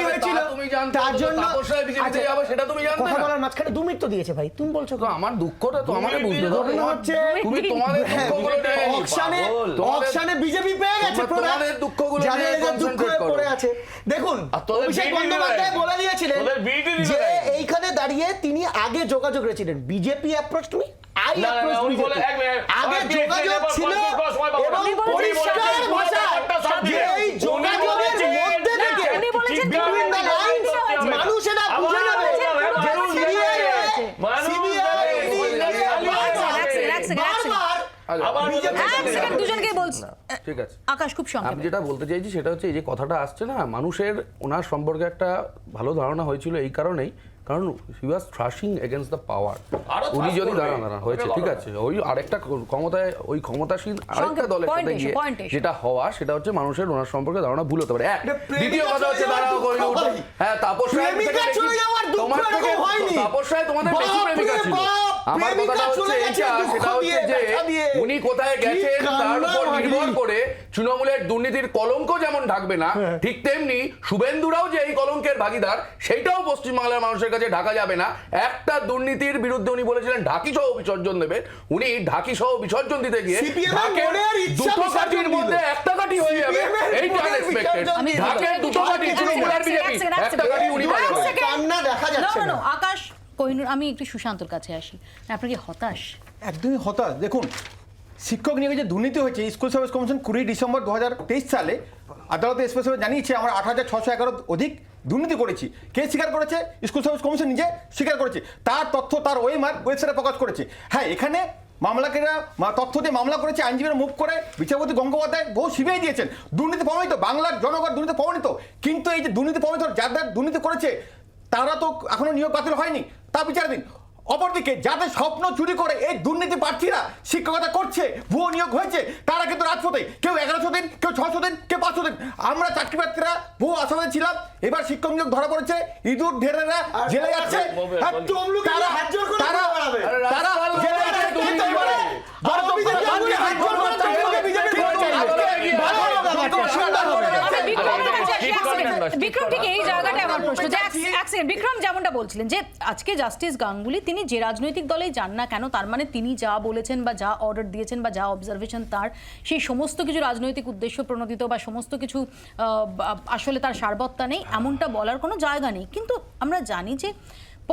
J: হয়েছিল, তার জন্য কথা বলার মাঝখানে 2 মিনিট তো দিয়েছে ভাই, তুমি বলছো
L: আমার দুঃখটা তো আমাকে বুঝতে দাও।
J: ঘটনা হচ্ছে
L: তুমি তোমাদের
J: অকশনে বিজেপি পেয়ে গেছে,
L: তোমাদের দুঃখগুলো
J: যাদের দুঃখ পড়ে আছে। দেখুন, অভিষেক বন্দ্যোপাধ্যায় বলে দিয়েছিলেন যে এইখানে দাঁড়িয়ে তিনি আগে যোগাযোগ রেছিলেন, BJP approach to me, I approach BJP. আগে যোগাযোগ ছিল এবং পরিষ্কার ভাষা যে এই যোগাযোগের মধ্যে থেকে বিটুইন দ্য লাইনস মানুষেরা বুঝে নেবে যে
L: আমি যেটা বলতে চাইছি সেটা হচ্ছে, এই যে কথাটা আসছে না, মানুষের ওনার সম্পর্কে একটা ভালো ধারণা হয়েছিল এই কারণেই, কারণ হি ওয়াজ থ্রাশিং এগেইনস্ট দ্য পাওয়ার। উনি যদি দাঁড়ান হয়েছে, ঠিক আছে, ওই আরেকটা ক্ষমতায়, ওই ক্ষমতাসীন আরেকটা দলের সাথে গিয়ে যেটা হওয়া, সেটা হচ্ছে মানুষের ওনার সম্পর্কে ধারণা ভুল হতে পারে। দ্বিতীয় কথা হচ্ছে, হ্যাঁ, তাপস রায় তোমাদের বেশি প্রেমিকা ছিল। আমার কথাটা হচ্ছে এইটা, সেটা হচ্ছে যে উনি কোথায় গেছেন তার উপর নির্ভর করে তৃণমূলের দুর্নীতির কলঙ্ক যেমন ঢাকবে না, ঠিক তেমনি শুভেন্দুরাও যে এই কলঙ্কের ভাগিদার সেইটাও পশ্চিমবাংলার মানুষের কাছে ঢাকা যাবে না। একটা দুর্নীতির বিরুদ্ধে উনি বলেছিলেন ঢাকি সহ বিসর্জন দেবে, উনি ঢাকি সহ বিসর্জন দিতে গিয়ে ঢাকের দুটো কাঠির মধ্যে একটা কাঠি হয়ে যাবে, এইটা আনএক্সপেক্টেড। ঢাকের দুটো কাঠি, তৃণমূল আর বিজেপি, একটা কাঠি উনি পাবেন।
J: কান্না দেখা যাচ্ছে না।
A: আকাশ, কোহিনূর, আমি একটু সুশান্তর কাছে আসি। আপনি কি হতাশ?
N: একদমই হতাশ। দেখুন, শিক্ষক নিয়োগে যে দুর্নীতি হয়েছে, স্কুল সার্ভিস কমিশন 20 ডিসেম্বর 2023 সালে আদালতে স্পষ্টভাবে জানিয়েছে আমরা 8611 অধিক দুর্নীতি করেছি। কে স্বীকার করেছে? স্কুল সার্ভিস কমিশন নিজে স্বীকার করেছে, তার তথ্য তার ওয়েবসাইটে প্রকাশ করেছে। হ্যাঁ, এখানে মামলাকেরা তথ্য দিয়ে মামলা করেছে, আইনজীবীরা মুভ করে বিচারপতি গঙ্গোপাধ্যায় বহু সিবিআই দিয়েছেন। দুর্নীতি প্রমাণিত, বাংলার জনগণ দুর্নীতি প্রমাণিত। কিন্তু এই যে দুর্নীতি প্রমাণিত, যাদের দুর্নীতি করেছে তারা তো এখনো নিয়োগ বাতিল হয়নি, তা বিচার দিন। অপরদিকে যাদের স্বপ্ন চুরি করে এই দুর্নীতি প্রার্থীরা শিক্ষকতা করছে, ভুয়ো নিয়োগ হয়েছে, তারা কিন্তু রাজপথে, কেউ 1100 দিন, কেউ 600 দিন, কেউ 500 দিন। আমরা চাকরি প্রার্থীরা ভুয়ো আসামে ছিলাম, এবার শিক্ষক নিয়োগ ধরা পড়েছে, ইঁদুর ঢেরেরা জেলে যাচ্ছে,
A: বিক্রম, ঠিক এই জায়গাটা আমার প্রশ্ন। বিক্রম যেমনটা বলছিলেন যে আজকে জাস্টিস গাঙ্গুলি তিনি যে রাজনৈতিক দলে যান না কেন, তার মানে তিনি যা বলেছেন বা যা অর্ডার দিয়েছেন বা যা অবজারভেশন তার, সেই সমস্ত কিছু রাজনৈতিক উদ্দেশ্য প্রণোদিত বা সমস্ত কিছু আসলে তার সারবত্তা নেই, এমনটা বলার কোনো জায়গা নেই। কিন্তু আমরা জানি যে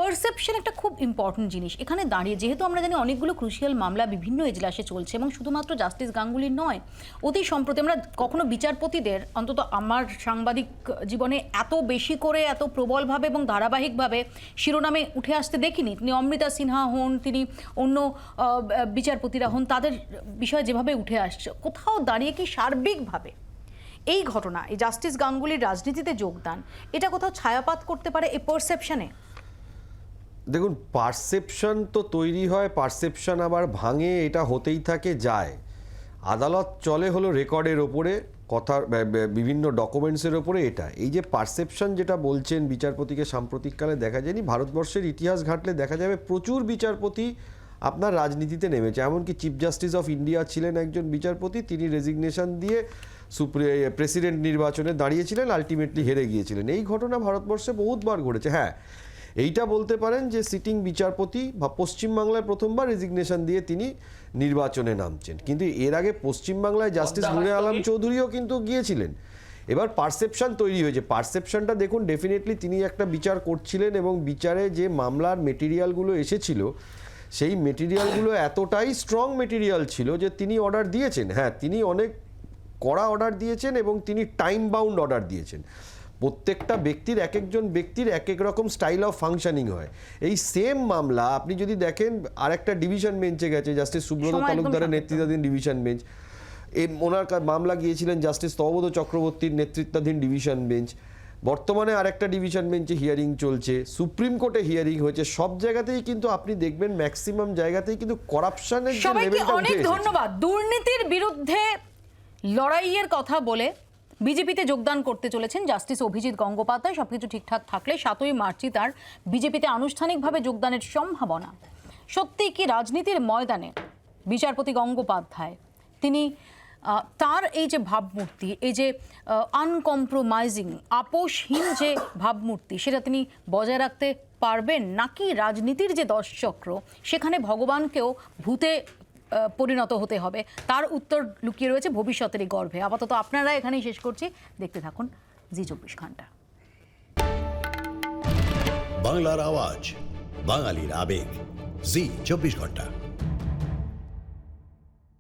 A: পারসেপশন একটা খুব ইম্পর্টেন্ট জিনিস এখানে দাঁড়িয়ে। যেহেতু আমরা জানি অনেকগুলো ক্রুশিয়াল মামলা বিভিন্ন এজলাসে চলছে এবং শুধুমাত্র জাস্টিস গাঙ্গুলির নয়, অতি সম্প্রতি আমরা কখনো বিচারপতিদের, অন্তত আমার সাংবাদিক জীবনে এত বেশি করে, এত প্রবলভাবে এবং ধারাবাহিকভাবে শিরোনামে উঠে আসতে দেখিনি। তিনি অমৃতা সিনহা হন, তিনি অন্য বিচারপতিরা হন, তাদের বিষয়ে যেভাবে উঠে আসছে, কোথাও দাঁড়িয়ে কি সার্বিকভাবে এই ঘটনা, এই জাস্টিস গাঙ্গুলির রাজনীতিতে যোগদান, এটা কোথাও ছায়াপাত করতে পারে এই পারসেপশনে?
O: দেখুন, পারসেপশন তো তৈরি হয়, পারসেপশন আবার ভাঙে, এটা হতেই থাকে যায়। আদালত চলে হলো রেকর্ডের ওপরে, কথার বিভিন্ন ডকুমেন্টসের ওপরে এটা এই যে পারসেপশন যেটা বলছেন বিচারপতিকে সাম্প্রতিককালে দেখা যায়নি, ভারতবর্ষের ইতিহাস ঘাটলে দেখা যাবে প্রচুর বিচারপতি আপনার রাজনীতিতে নেমেছে। এমনকি চিফ জাস্টিস অফ ইন্ডিয়া ছিলেন একজন বিচারপতি, তিনি রেজিগনেশন দিয়ে প্রেসিডেন্ট নির্বাচনে দাঁড়িয়েছিলেন, আলটিমেটলি হেরে গিয়েছিলেন। এই ঘটনা ভারতবর্ষে বহুতবার ঘটেছে। হ্যাঁ, এইটা বলতে পারেন যে সিটিং বিচারপতি বা পশ্চিমবাংলায় প্রথমবার রেজিগনেশন দিয়ে তিনি নির্বাচনে নামছেন, কিন্তু এর আগে পশ্চিমবাংলায় জাস্টিস নূরে আলম চৌধুরীও কিন্তু গিয়েছিলেন। এবার পারসেপশন তৈরি হয়েছে, পারসেপশনটা দেখুন ডেফিনেটলি তিনি একটা বিচার করছিলেন এবং বিচারে যে মামলার মেটেরিয়ালগুলো এসেছিল সেই মেটেরিয়ালগুলো এতটাই স্ট্রং মেটেরিয়াল ছিল যে তিনি অর্ডার দিয়েছেন। হ্যাঁ, তিনি অনেক কড়া অর্ডার দিয়েছেন এবং তিনি টাইম বাউন্ড অর্ডার দিয়েছেন। প্রত্যেকটা ব্যক্তির এক একজন ব্যক্তির এক এক রকম স্টাইল অফ ফাংশনিং হয়। এই সেম মামলা আপনি যদি দেখেন আরেকটা ডিভিশন বেঞ্চে গেছে, জাস্টিস সুব্রত তালুকদারের নেতৃত্বাধীন ডিভিশন বেঞ্চ, ওনার মামলা গিয়েছিলেন জাস্টিস তপব্রত চক্রবর্তীর নেতৃত্বাধীন ডিভিশন বেঞ্চ, বর্তমানে আরেকটা ডিভিশন বেঞ্চে হিয়ারিং চলছে, সুপ্রিম কোর্টে হিয়ারিং হয়েছে। সব জায়গাতেই কিন্তু আপনি দেখবেন ম্যাক্সিমাম জায়গাতেই কিন্তু করাপশনের যে লেভেলটা উঠে এসেছে।
A: ধন্যবাদ। দুর্নীতির বিরুদ্ধে লড়াইয়ের কথা বলে বিজেপিতে যোগদান করতে চলেছেন জাস্টিস অভিজিৎ গঙ্গোপাধ্যায়। সবকিছু ঠিকঠাক থাকলে 7ই মার্চই তার বিজেপিতে আনুষ্ঠানিকভাবে যোগদানের সম্ভাবনা। সত্যি কি রাজনীতির ময়দানে বিচারপতি গঙ্গোপাধ্যায় তিনি তার এই যে ভাবমূর্তি, এই যে আনকম্প্রোমাইজিং আপোষহীন যে ভাবমূর্তি, সেটা তিনি বজায় রাখতে পারবেন, নাকি রাজনীতির যে দশচক্র সেখানে ভগবানকেও ভূতে পরিণত হতে হবে? তার উত্তর লুকিয়ে রয়েছে ভবিষ্যতের এই গর্ভে। আপাতত আপনারা এখানেই শেষ করছি, দেখতে থাকুন জি 24 ঘন্টা।
Q: বাংলার আওয়াজ, বাঙালির আবেগ, জি 24 ঘন্টা।